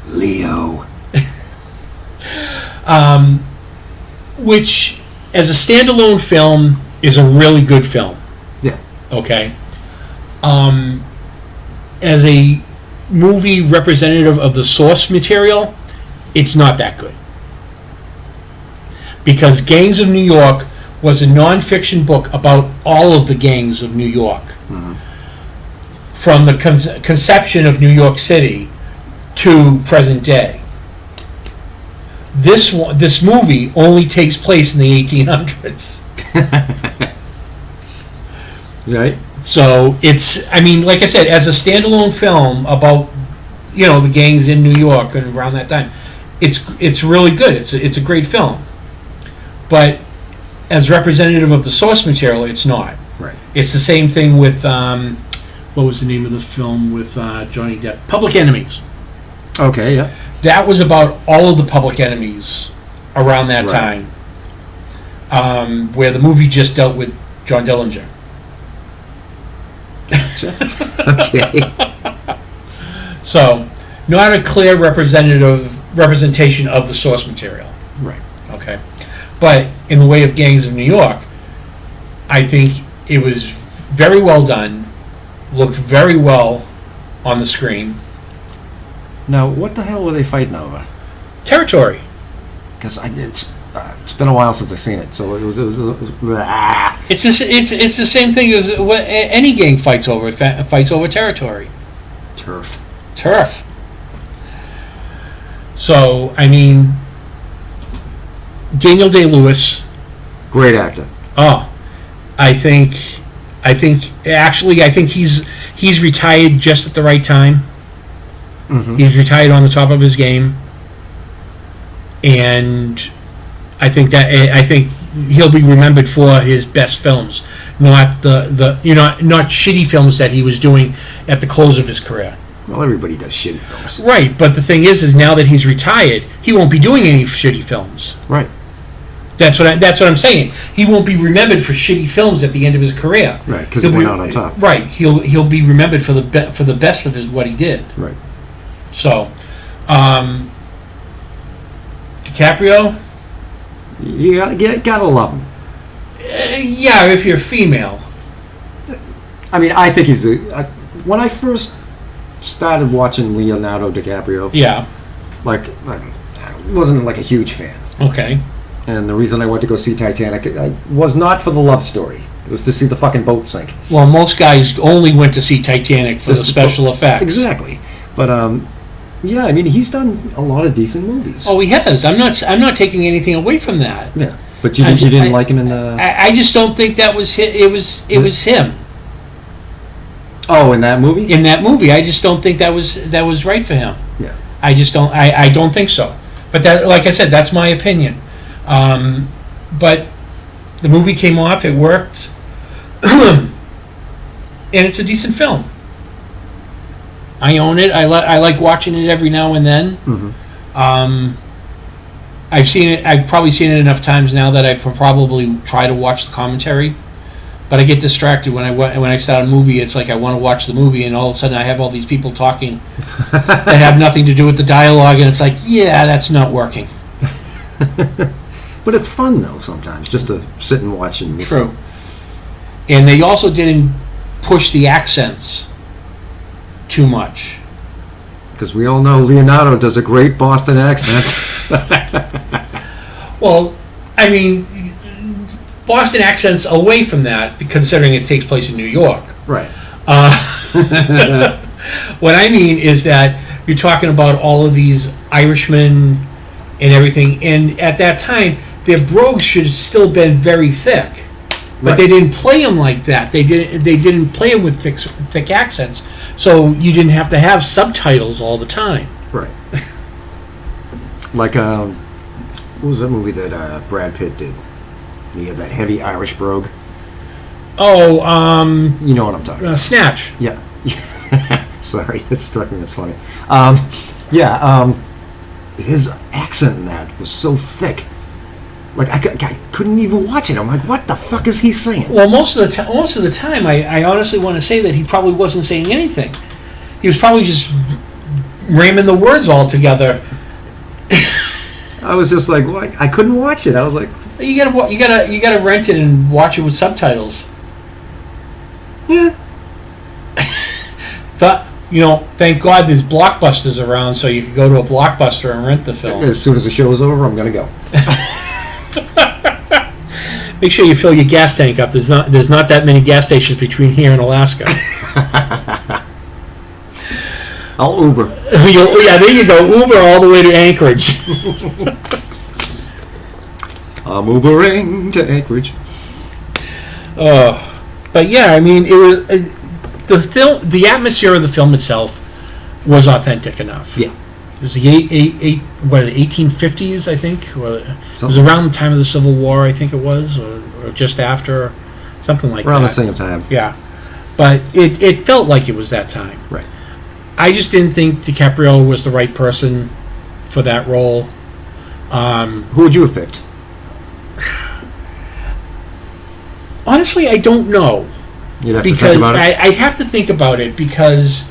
Leo. Which, as a standalone film, is a really good film. Yeah. Okay. As a movie representative of the source material, it's not that good. Because Gangs of New York was a non-fiction book about all of the gangs of New York. Mm-hmm. From the conception of New York City to present day. This movie only takes place in the 1800s. Right. So it's, like I said, as a standalone film about, the gangs in New York and around that time, it's really good. It's a great film. But as representative of the source material, it's not. Right. It's the same thing with, what was the name of the film with Johnny Depp? Public Enemies. Okay, yeah. That was about all of the Public Enemies around that Right. time, where the movie just dealt with John Dillinger. Okay. So, not a clear representation of the source material. Right. Okay. But in the way of Gangs of New York, I think it was very well done, looked very well on the screen. Now, what the hell were they fighting over? Territory. Because it's been a while since I've seen it, so it was It's the same thing as what any gang fights over. Fights over territory. turf. So Daniel Day-Lewis. Great actor. Oh, I think he's retired just at the right time. Mm-hmm. He's retired on the top of his game, and I think he'll be remembered for his best films, not not shitty films that he was doing at the close of his career. Well, everybody does shitty films. Right, but the thing is now that he's retired, he won't be doing any shitty films. Right. That's what I'm saying. He won't be remembered for shitty films at the end of his career. Right, because he went out on top. Right, he'll be remembered for the best of what he did. Right. So, DiCaprio. You gotta love him. Yeah, if you're female. I mean, I think he's when I first started watching Leonardo DiCaprio, Yeah. like I wasn't like a huge fan. Okay. And the reason I went to go see Titanic was not for the love story. It was to see the fucking boat sink. Well, most guys only went to see Titanic for the special effects. Exactly. But yeah, I mean, he's done a lot of decent movies. Oh, he has. I'm not taking anything away from that. Yeah. But you didn't like him in the... I just don't think that was it was him. Oh, in that movie? In that movie, I just don't think that was right for him. Yeah. I just don't. I don't think so. But that, like I said, that's my opinion. But the movie came off. It worked, and it's a decent film. I own it. I like watching it every now and then. Mm-hmm. I've seen it. I've probably seen it enough times now that I can probably try to watch the commentary. But I get distracted when I start a movie. It's like I want to watch the movie, and all of a sudden I have all these people talking that have nothing to do with the dialogue, and it's like, yeah, that's not working. But it's fun though sometimes, just to sit and watch and listen. True. And they also didn't push the accents too much. Because we all know Leonardo does a great Boston accent. Well, I mean, Boston accents away from that, considering it takes place in New York. Right. What I mean is that you're talking about all of these Irishmen and everything, and at that time, their brogues should have still been very thick, but Right. they didn't play them like that. They didn't play them with thick accents, so you didn't have to have subtitles all the time. Right. Like, what was that movie that Brad Pitt did? He had that heavy Irish brogue. Oh, You know what I'm talking about. Snatch. Yeah. Sorry, it struck me as funny. His accent in that was so thick. Like, I couldn't even watch it. I'm like, what the fuck is he saying? Well, most of the time, I honestly want to say that he probably wasn't saying anything. He was probably just ramming the words all together. I was just like, what? I couldn't watch it. I was like, You gotta rent it and watch it with subtitles. yeah. Thank God there's Blockbusters around, so you can go to a Blockbuster and rent the film. As soon as the show's over, I'm gonna go. Make sure you fill your gas tank up. There's not that many gas stations between here and Alaska. I'll Uber. Yeah, there you go. Uber all the way to Anchorage. I'm Ubering to Anchorage. But yeah, I mean, it was the atmosphere of the film itself was authentic enough. Yeah. It was the 1850s, I think. It was around the time of the Civil War, I think it was, or just after, something like Around that. the same time. Yeah, but it felt like it was that time. Right. I just didn't think DiCaprio was the right person for that role. Who would you have picked? Honestly, I don't know. You'd have to think about it. I'd have to think about it because,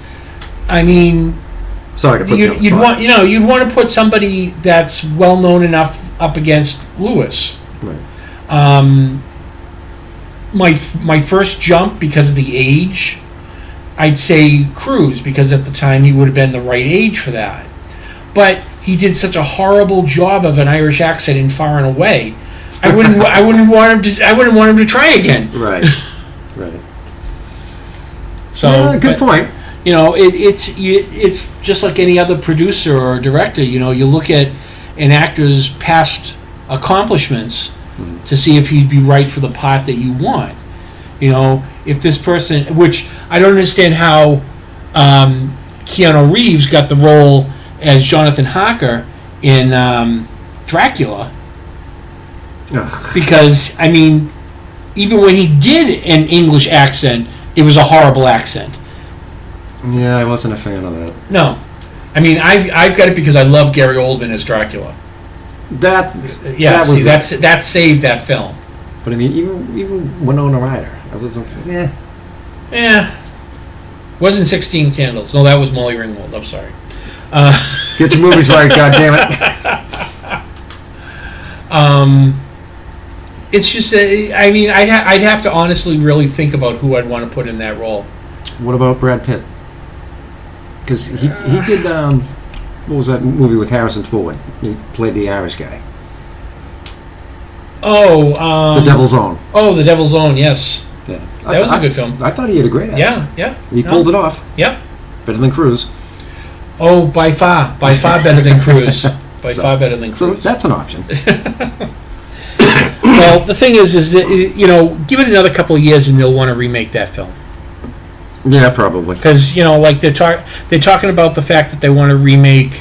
I mean, Sorry to put you on the spot. you'd want to put somebody that's well known enough up against Lewis. Right. My first jump, because of the age, I'd say Cruise, because at the time he would have been the right age for that. But he did such a horrible job of an Irish accent in Far and Away. I wouldn't want him to try again. Right. Right. So yeah, good point. It's just like any other producer or director. You look at an actor's past accomplishments to see if he'd be right for the part that you want. If this person, which I don't understand how Keanu Reeves got the role as Jonathan Harker in Dracula. Ugh. Because, I mean, even when he did an English accent, it was a horrible accent. Yeah, I wasn't a fan of that. No. I mean, I've got it because I love Gary Oldman as Dracula. That saved that film. But I mean, even Winona Ryder, I wasn't. Yeah. Wasn't 16 Candles. No, that was Molly Ringwald. I'm sorry. Get your movies right, goddammit. It's just, I mean, I'd have to honestly really think about who I'd want to put in that role. What about Brad Pitt? Because he did, what was that movie with Harrison Ford? He played the Irish guy. Oh, The Devil's Own. Oh, The Devil's Own, yes. Yeah. That was a good film. I thought he had a great accent. Yeah. He pulled it off. Yep. Better than Cruise. Oh, by far better than Cruise. Far better than Cruise. So that's an option. Well, the thing is that, you know, give it another couple of years and they'll want to remake that film. Yeah, probably. Because, you know, like they're talking about the fact that they want to remake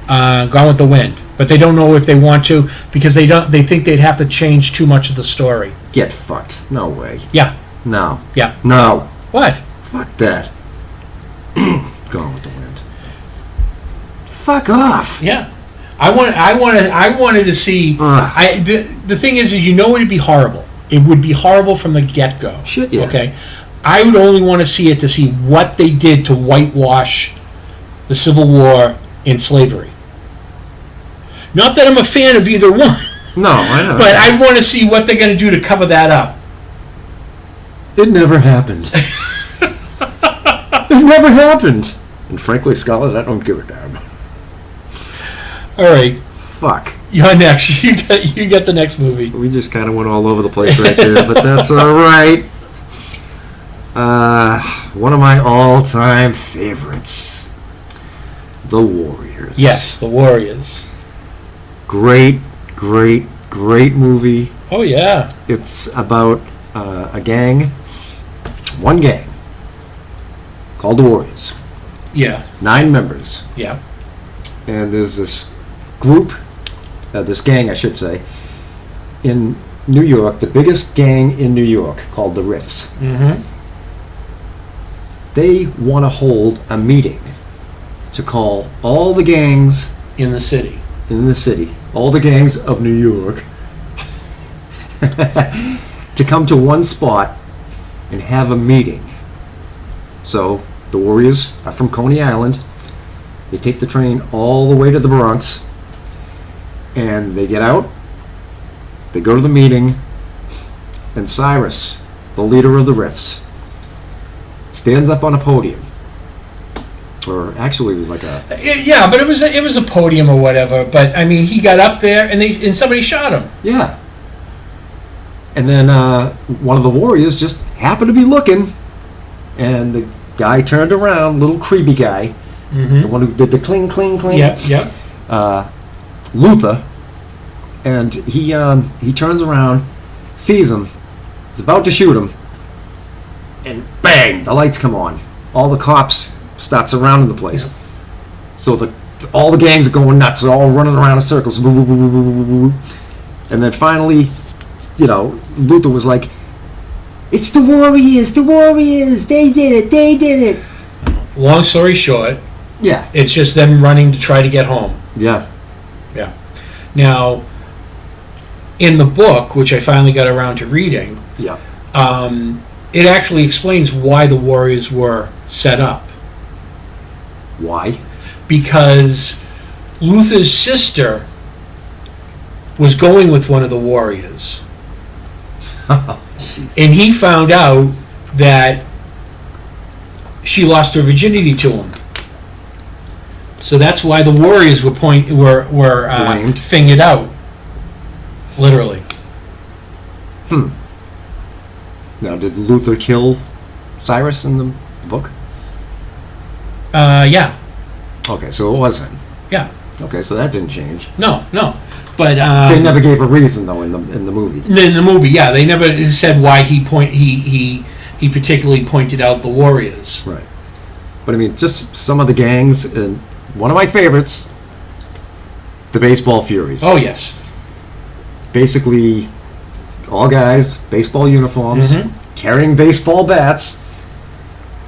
Gone with the Wind, but they don't know if they want to because they think they'd have to change too much of the story. Get fucked. No way. Yeah. No. Yeah. No. What? Fuck that. Gone with the Wind. Fuck off. Yeah. I wanted to see. The thing is, you know, it'd be horrible. It would be horrible from the get-go. Shit, yeah. Okay. I would only want to see it to see what they did to whitewash the Civil War and slavery. Not that I'm a fan of either one. No, I know. But I want to see what they're going to do to cover that up. It never happened. It never happened. And frankly, Scarlett, I don't give a damn. All right. Fuck. You're next. You get the next movie. We just kind of went all over the place right there, but that's all right. One of my all-time favorites, The Warriors. Yes, The Warriors. Great, great, great movie. Oh, yeah. It's about a gang, one gang, called The Warriors. Yeah. 9 members. Yeah. And there's this group, this gang, I should say, in New York, the biggest gang in New York, called the Riffs. Mm-hmm. They want to hold a meeting to call all the gangs In the city. All the gangs of New York, to come to one spot and have a meeting. So the Warriors are from Coney Island. They take the train all the way to the Bronx, and they get out, they go to the meeting, and Cyrus, the leader of the Riffs, stands up on a podium. Or actually it was like a... Yeah, but it was a podium or whatever, but I mean, he got up there and somebody shot him. Yeah. And then one of the Warriors just happened to be looking, and the guy turned around, little creepy guy, Mm-hmm. the one who did the cling, cling, cling. Yep. Luther, and he turns around, sees him, is about to shoot him, and bang, the lights come on. All the cops start surrounding the place. Yeah. So all the gangs are going nuts. They're all running around in circles. And then finally, you know, Luther was like, "It's the Warriors, they did it. Long story short, Yeah. it's just them running to try to get home. Yeah. Yeah. Now, in the book, which I finally got around to reading, Yeah. it actually explains why the Warriors were set up. Why? Because Luther's sister was going with one of the Warriors. Jeez. And he found out that she lost her virginity to him. So that's why the Warriors were Blamed. fingered out. Literally. Now, did Luther kill Cyrus in the book? Yeah. Okay, so it wasn't. Yeah. Okay, so that didn't change. No. But They never gave a reason though in the movie. in the movie, yeah, they never said why he particularly pointed out the Warriors. Right. But I mean, just some of the gangs, and one of my favorites, the Baseball Furies. Oh yes. Basically, all guys, baseball uniforms, Mhm. carrying baseball bats,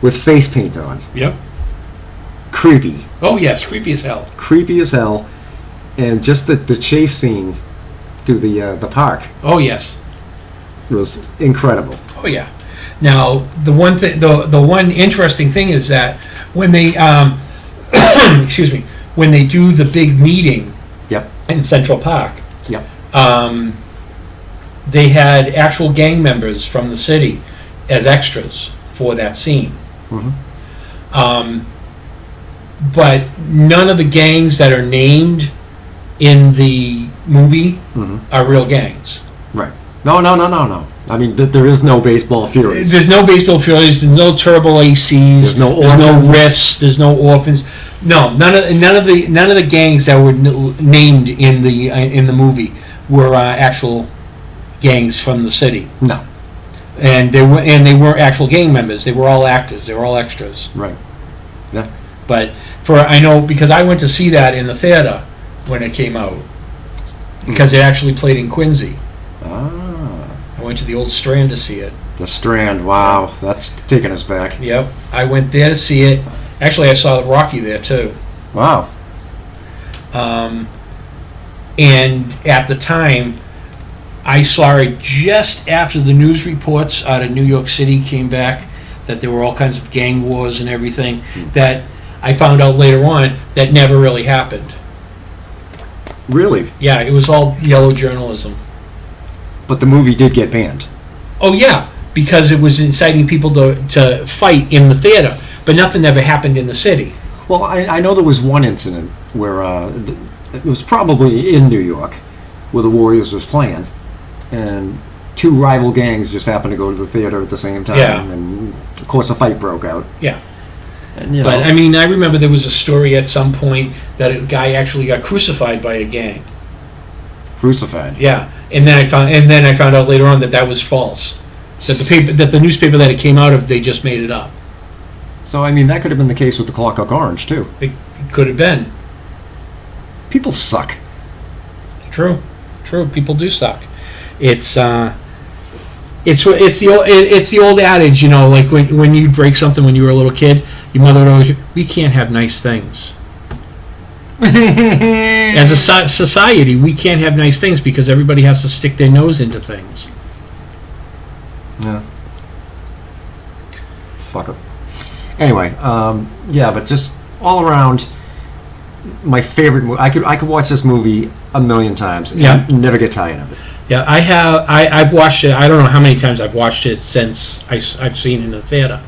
with face paint on. Yep. Creepy. Oh yes, creepy as hell. Creepy as hell. And just the chase scene through the park Oh yes. was incredible. Oh yeah. Now the one thing, the one interesting thing is that when they excuse me, when they do the big meeting Yep. in Central Park, Yep. they had actual gang members from the city as extras for that scene. But none of the gangs that are named in the movie are real gangs. Right. No. I mean, there is no baseball furies. There's no baseball furies. There's no turbo ACs. There's no riffs. There's no orphans. No, none of the gangs that were named in the movie were actual gangs from the city. No. And they weren't actual gang members. They were all actors. They were all extras. Right. Yeah. But I know because I went to see that in the theater when it came out because it actually played in Quincy. I went to the old Strand to see it. The Strand, wow, that's taking us back. Yep, I went there to see it. Actually, I saw Rocky there too. Wow. And at the time, I saw it just after the news reports out of New York City came back that there were all kinds of gang wars and everything that I found out later on that never really happened. Really? Yeah, it was all yellow journalism. But the movie did get banned. Oh yeah, because it was inciting people to fight in the theater, but nothing ever happened in the city. Well, I know there was one incident where it was probably in New York where the Warriors was playing, and two rival gangs just happened to go to the theater at the same time, Yeah. and of course a fight broke out. Yeah. And, you know, But I mean, I remember there was a story at some point that a guy actually got crucified by a gang. crucified. Yeah, and then I found out later on that was false. That the newspaper that it came out of, they just made it up. So I mean, that could have been the case with the Clockwork Orange too. It could have been. People suck. True. People do suck. It's the old adage, you know, like when you break something when you were a little kid, your mother would always, we can't have nice things. As a society, we can't have nice things because everybody has to stick their nose into things. Yeah. Fuck it. Anyway, yeah, but just all around, my favorite movie. I could watch this movie a million times and Yeah. never get tired of it. Yeah, I've watched it. I don't know how many times I've watched it since I've seen it in the theater.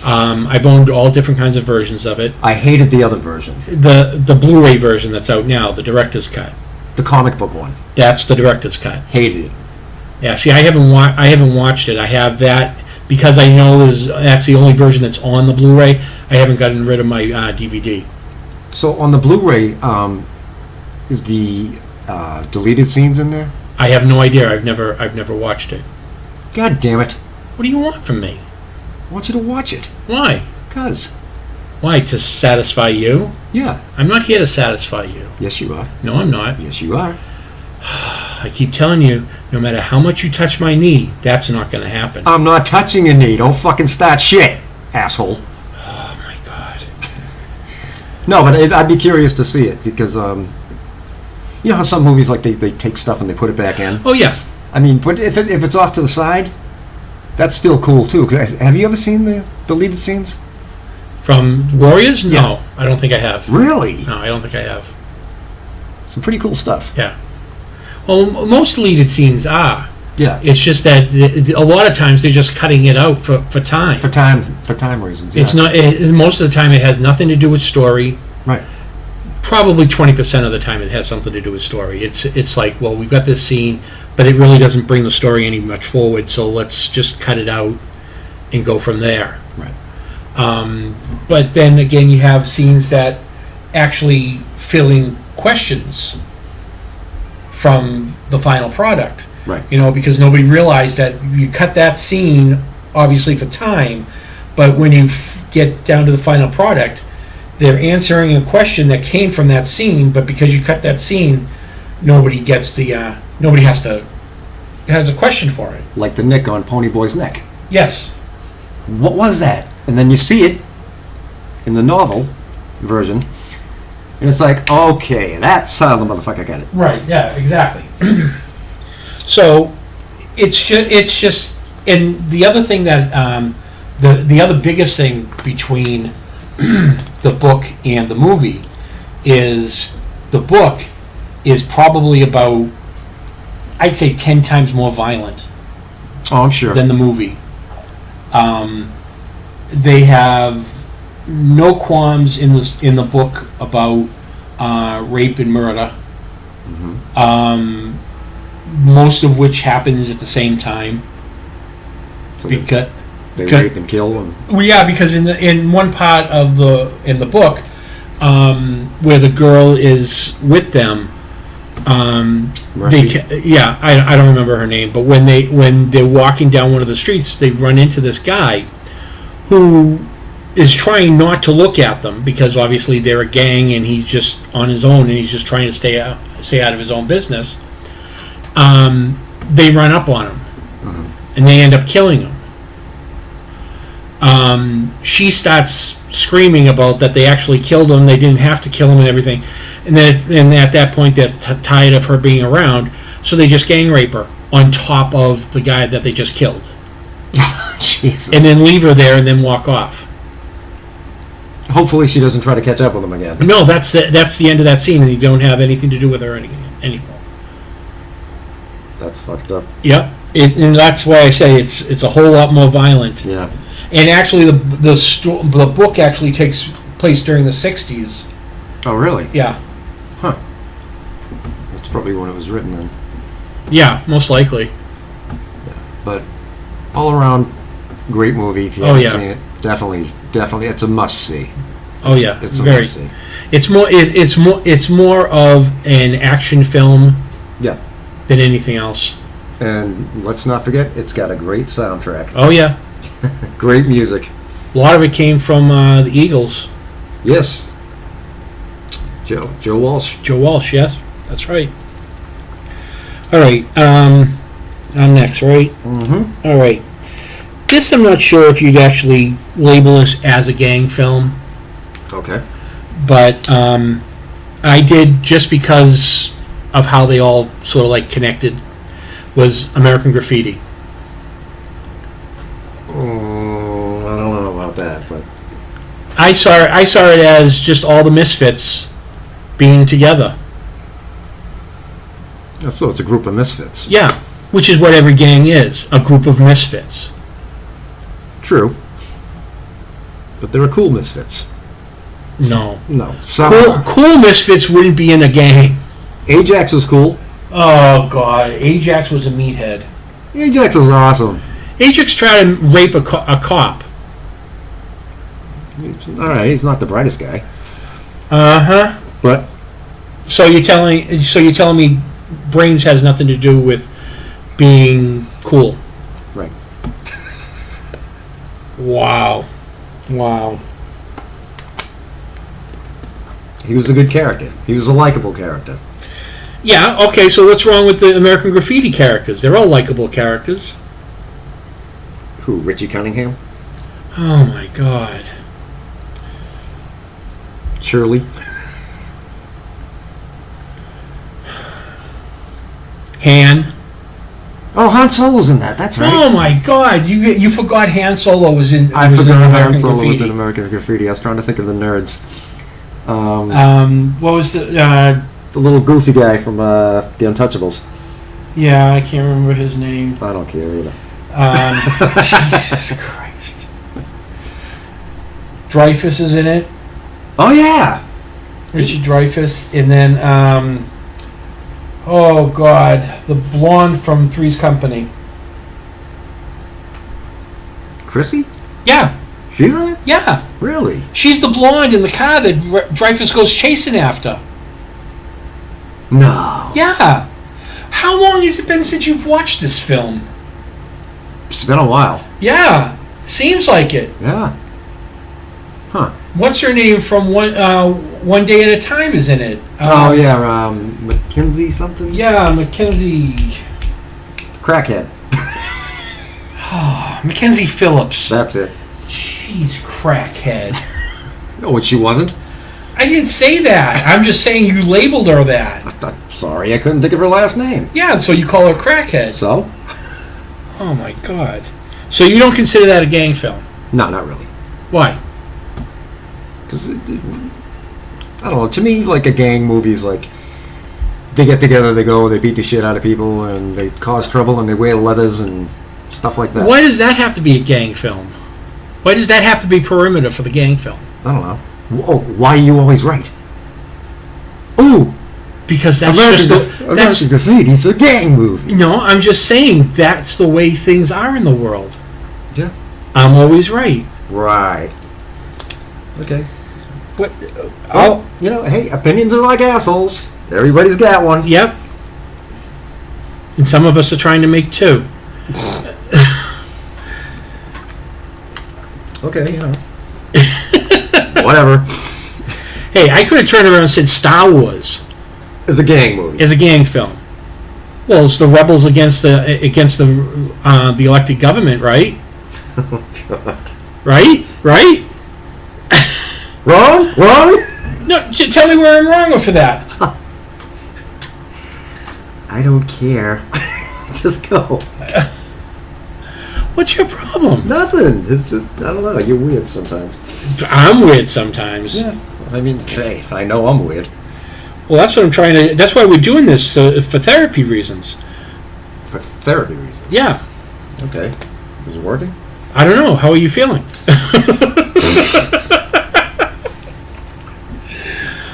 I've owned all different kinds of versions of it. I hated the other version, The Blu-ray version that's out now, the director's cut. the comic book one. That's the director's cut. Hated it. Yeah, see, I haven't watched it. I have that because I know that's the only version that's on the Blu-ray. I haven't gotten rid of my DVD. So on the Blu-ray, is the deleted scenes in there? I have no idea. I've never watched it. God damn it! What do you want from me? I want you to watch it. Why? 'Cause Why? To satisfy you? yeah. I'm not here to satisfy you. Yes, you are. No, I'm not. Yes, you are. I keep telling you, no matter how much you touch my knee, that's not going to happen. I'm not touching your knee. Don't fucking start shit, asshole. Oh my God. No, but I'd be curious to see it because you know how some movies like they take stuff and they put it back in. Oh yeah. I mean, but if it's off to the side, that's still cool too. 'Cause have you ever seen the deleted scenes? From Warriors? No, Yeah. I don't think I have. Really? No, I don't think I have. Some pretty cool stuff. Yeah. Well, most deleted scenes are. Yeah. It's just that a lot of times they're just cutting it out for time. For time reasons. Yeah. It's not. Most of the time, it has nothing to do with story. Right. Probably 20% of the time, it has something to do with story. It's like, well, we've got this scene, but it really doesn't bring the story any much forward. So let's just cut it out and go from there. Right. But then again, you have scenes that actually fill in questions from the final product. Right. You know, because nobody realized that you cut that scene obviously for time, but when you get down to the final product, they're answering a question that came from that scene, but because you cut that scene, nobody has a question for it. Like the nick on Ponyboy's neck. Yes. What was that? And then you see it in the novel version, and it's like, okay, that's how the motherfucker got it. Right. Yeah. Exactly. So it's just, and the other thing that the other biggest thing between the book and the movie is the book is probably about I'd say 10 times more violent Oh, I'm sure. than the movie. They have no qualms in the book about rape and murder. Most of which happens at the same time. So Because they rape and kill. And, well, yeah, because in one part of the book, where the girl is with them, Mercy? I don't remember her name, but when they're walking down one of the streets, they run into this guy who is trying not to look at them because obviously they're a gang and he's just on his own and he's just trying to stay out of his own business. They run up on him and they end up killing him. She starts screaming about that they actually killed him, they didn't have to kill him and everything, and at that point they're tired of her being around, so they just gang rape her on top of the guy that they just killed. Jesus. And then leave her there and then walk off. Hopefully she doesn't try to catch up with him again. No, that's the end of that scene, and you don't have anything to do with her anymore. That's fucked up. Yep, and that's why I say it's a whole lot more violent. Yeah. And actually, the book actually takes place during the 60s. Oh, really? Yeah. Huh. That's probably when it was written then. Yeah, most likely. But all around, great movie. If you Oh, haven't yeah. seen it, definitely, it's a must see. Oh yeah, It's a very. must see. It's more of an action film Yeah. than anything else. And let's not forget, it's got a great soundtrack. Oh yeah, Great music. a lot of it came from the Eagles. Yes. Joe Walsh. Joe Walsh, yes, that's right. All right, I'm next, right? Mm-hmm. All right. This I'm not sure if you'd actually label this as a gang film, Okay. but I did just because of how they all sort of like connected. Was American Graffiti. I don't know about that, but I saw it as just all the misfits being together. so it's a group of misfits. Yeah, which is what every gang is, a group of misfits. True. But they were cool misfits. No. No. Some Cool misfits wouldn't be in a gang. Ajax was cool. Oh, God. Ajax was a meathead. Ajax was awesome. Ajax tried to rape a cop. All right, he's not the brightest guy, Uh-huh. but So you're telling me brains has nothing to do with being cool. right. Wow. He was a good character. He was a likable character. Yeah, okay, so what's wrong with the American Graffiti characters? They're all likable characters. Who? Richie Cunningham? Oh my God. Shirley? Han. Oh, Han Solo's in that. That's right. Oh my God! You forgot Han Solo was in. I was in forgot Han American Solo was Graffiti. in American Graffiti. I was trying to think of the nerds. What was the? The little goofy guy from The Untouchables. Yeah, I can't remember his name. I don't care either. Jesus Christ. Dreyfuss is in it. Oh, yeah! Richard Dreyfuss, and then oh God, the blonde from Three's Company. Chrissy? Yeah, She's in it? yeah. Really? She's the blonde in the car that Dreyfuss goes chasing after. No. Yeah. How long has it been since you've watched this film? It's been a while. Yeah, seems like it. Yeah. Huh. What's her name from One Day at a Time is in it. Oh, yeah, Mackenzie something? Yeah, Mackenzie. Crackhead. Mackenzie Phillips. That's it. Jeez, crackhead. Oh, she wasn't? I didn't say that. I'm just saying you labeled her that. I'm sorry, I couldn't think of her last name. Yeah, so you call her crackhead. So? Oh my God. So you don't consider that a gang film? No, not really. Why? Because, I don't know, to me, like, a gang movie is like they get together, they go, they beat the shit out of people, and they cause trouble, and they wear leathers and stuff like that. Why does that have to be a gang film? Why does that have to be perimeter for the gang film? I don't know. Oh, why are you always right? Ooh, Because that's American Graffiti's a gang movie. No, I'm just saying that's the way things are in the world. Yeah. I'm always right. Right. Okay. What? Well, hey, opinions are like assholes. Everybody's got one. Yep. And some of us are trying to make two. Okay, whatever. Hey, I could have turned around and said Star Wars It's a gang movie. is a gang film. Well, it's the rebels against the elected government, right? Oh, God. Right? Wrong? No, tell me where I'm wrong for that. I don't care. Just go. What's your problem? Nothing. It's just, I don't know. You're weird sometimes. I'm weird sometimes. Yeah. I mean, hey, I know I'm weird. Well, that's what I'm trying to. That's why we're doing this for therapy reasons. For therapy reasons. Yeah. Okay. Is it working? I don't know. How are you feeling?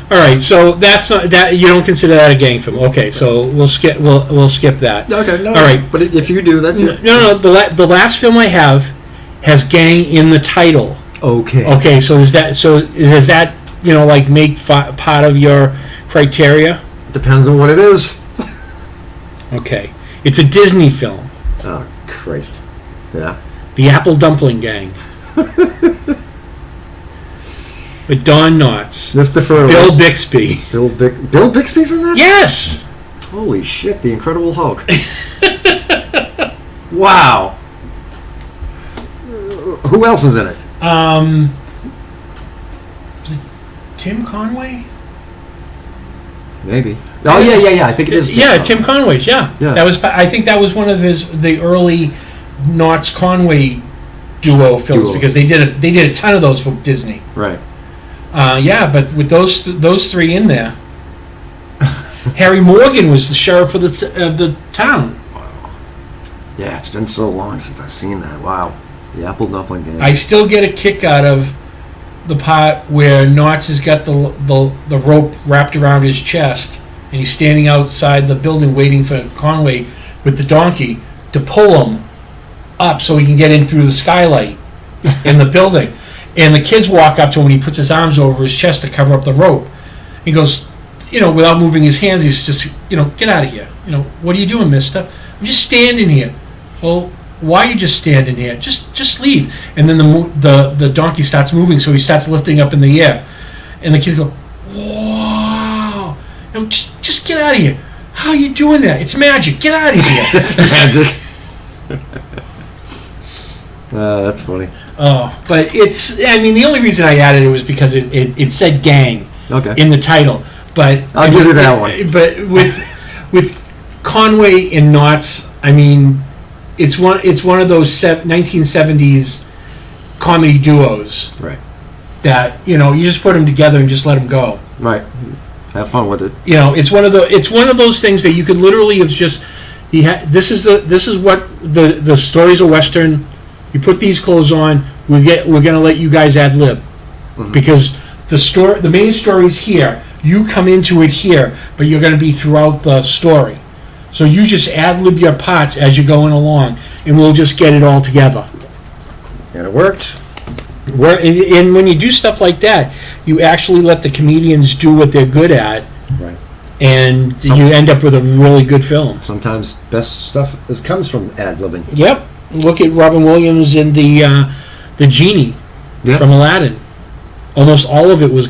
All right. So that's not that. You don't consider that a gang film. Okay. So we'll skip. We'll skip that. Okay. No. All right. But if you do, that's it. No. The last film I have has gang in the title. Okay. Okay. So does that like make part of your criteria? Depends on what it is. Okay. It's a Disney film. Oh, Christ. Yeah. The Apple Dumpling Gang. With Don Knotts. Mr. Furley. Bill Bixby. Bill Bixby's in that? Yes! Holy shit, the Incredible Hulk. Wow. Who else is in it? Is it Tim Conway? Maybe. Oh, yeah. I think it is Tim Conway. Tim Conway's, yeah. I think that was one of the early Knotts Conway duo films because they did a ton of those for Disney. Right. But with those three in there, Harry Morgan was the sheriff of the town. Wow. Yeah, it's been so long since I've seen that. Wow. The Apple Dumpling Gang. I still get a kick out of the part where Knotts has got the rope wrapped around his chest and he's standing outside the building waiting for Conway with the donkey to pull him up so he can get in through the skylight in the building. And the kids walk up to him and he puts his arms over his chest to cover up the rope. He goes, without moving his hands, he's just, get out of here. What are you doing, mister? I'm just standing here. Well, why are you just standing here? Just leave. And then the donkey starts moving, so he starts lifting up in the air. And the kids go, wow. Just get out of here. How are you doing that? It's magic. Get out of here. It's magic. That's funny. Oh, but the only reason I added it was because it said gang in the title. But I'll give you that one. But with Conway and Knotts, it's one of those 1970s comedy duos. Right. That you just put them together and just let them go. Right. Have fun with it. It's one of those things that you could literally have just. This is what the story's a Western. You put these clothes on. We're gonna let you guys ad lib, because the main story's here. You come into it here, but you're gonna be throughout the story. So you just ad lib your parts as you're going along, and we'll just get it all together. And it worked. And when you do stuff like that, you actually let the comedians do what they're good at. Right. And you end up with a really good film. Sometimes best stuff comes from ad-libbing. Yep. Look at Robin Williams in the Genie from Aladdin. Almost all of it was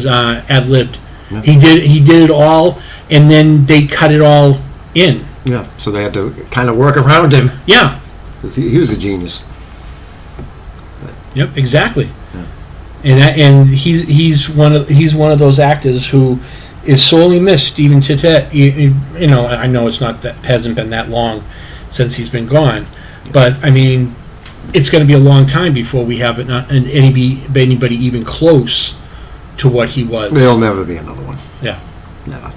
ad-libbed. Yeah. He did it all, and then they cut it all in. Yeah. So they had to kind of work around him. Yeah. He was a genius. Yep. Exactly. Yeah. And he's one of those actors who is sorely missed even today. I know hasn't been that long since he's been gone, but it's going to be a long time before we have anybody even close to what he was. There'll never be another one. Yeah. Never.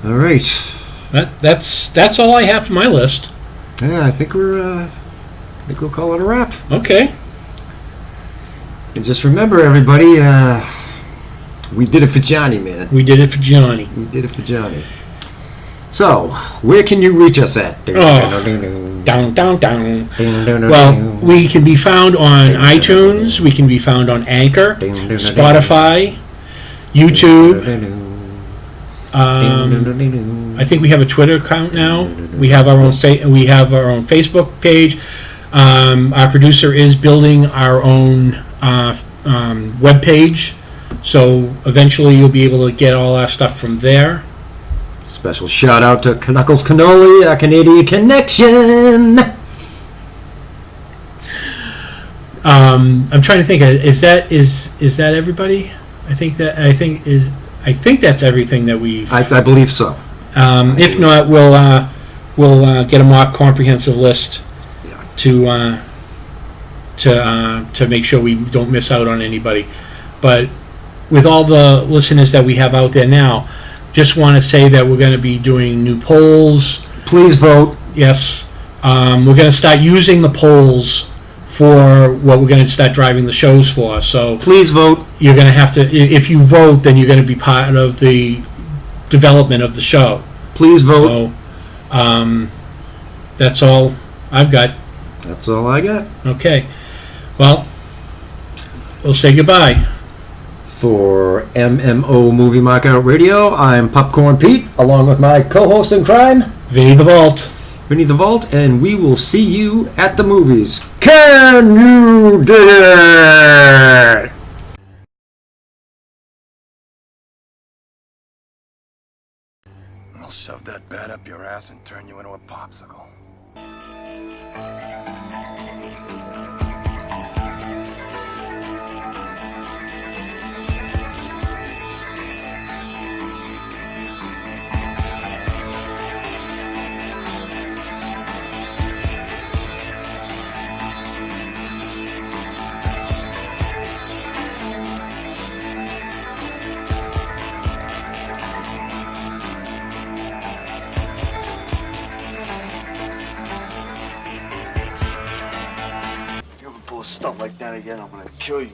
All right. That's all I have for my list. Yeah, I think we'll call it a wrap. Okay. And just remember, everybody, we did it for Johnny, man. We did it for Johnny. We did it for Johnny. So, where can you reach us at? Down. Well, we can be found on iTunes. We can be found on Anchor, Spotify, YouTube. I think we have a Twitter account now. We have our own Facebook page. Our producer is building our own web page, so eventually you'll be able to get all our stuff from there. Special shout out to Knuckles Cannoli, our Canadian connection. I'm trying to think. Is that everybody? I think that's everything that we've. I believe so. If not, we'll get a more comprehensive list to make sure we don't miss out on anybody. But with all the listeners that we have out there now, just want to say that we're going to be doing new polls. Please vote. Yes. We're going to start using the polls for what we're going to start driving the shows for. So please vote. You're going to have to, if you vote, then you're going to be part of the development of the show. Please vote. So, that's all I've got. That's all I got. Okay. Well, we'll say goodbye. For M.M.O Movie Markout Radio, I'm Popcorn Pete, along with my co-host in crime, Vinny the Vault. Vinny the Vault, and we will see you at the movies. Can you dig it? I'll shove that bat up your ass and turn you into a popsicle. Stuff like that again, I'm gonna kill you.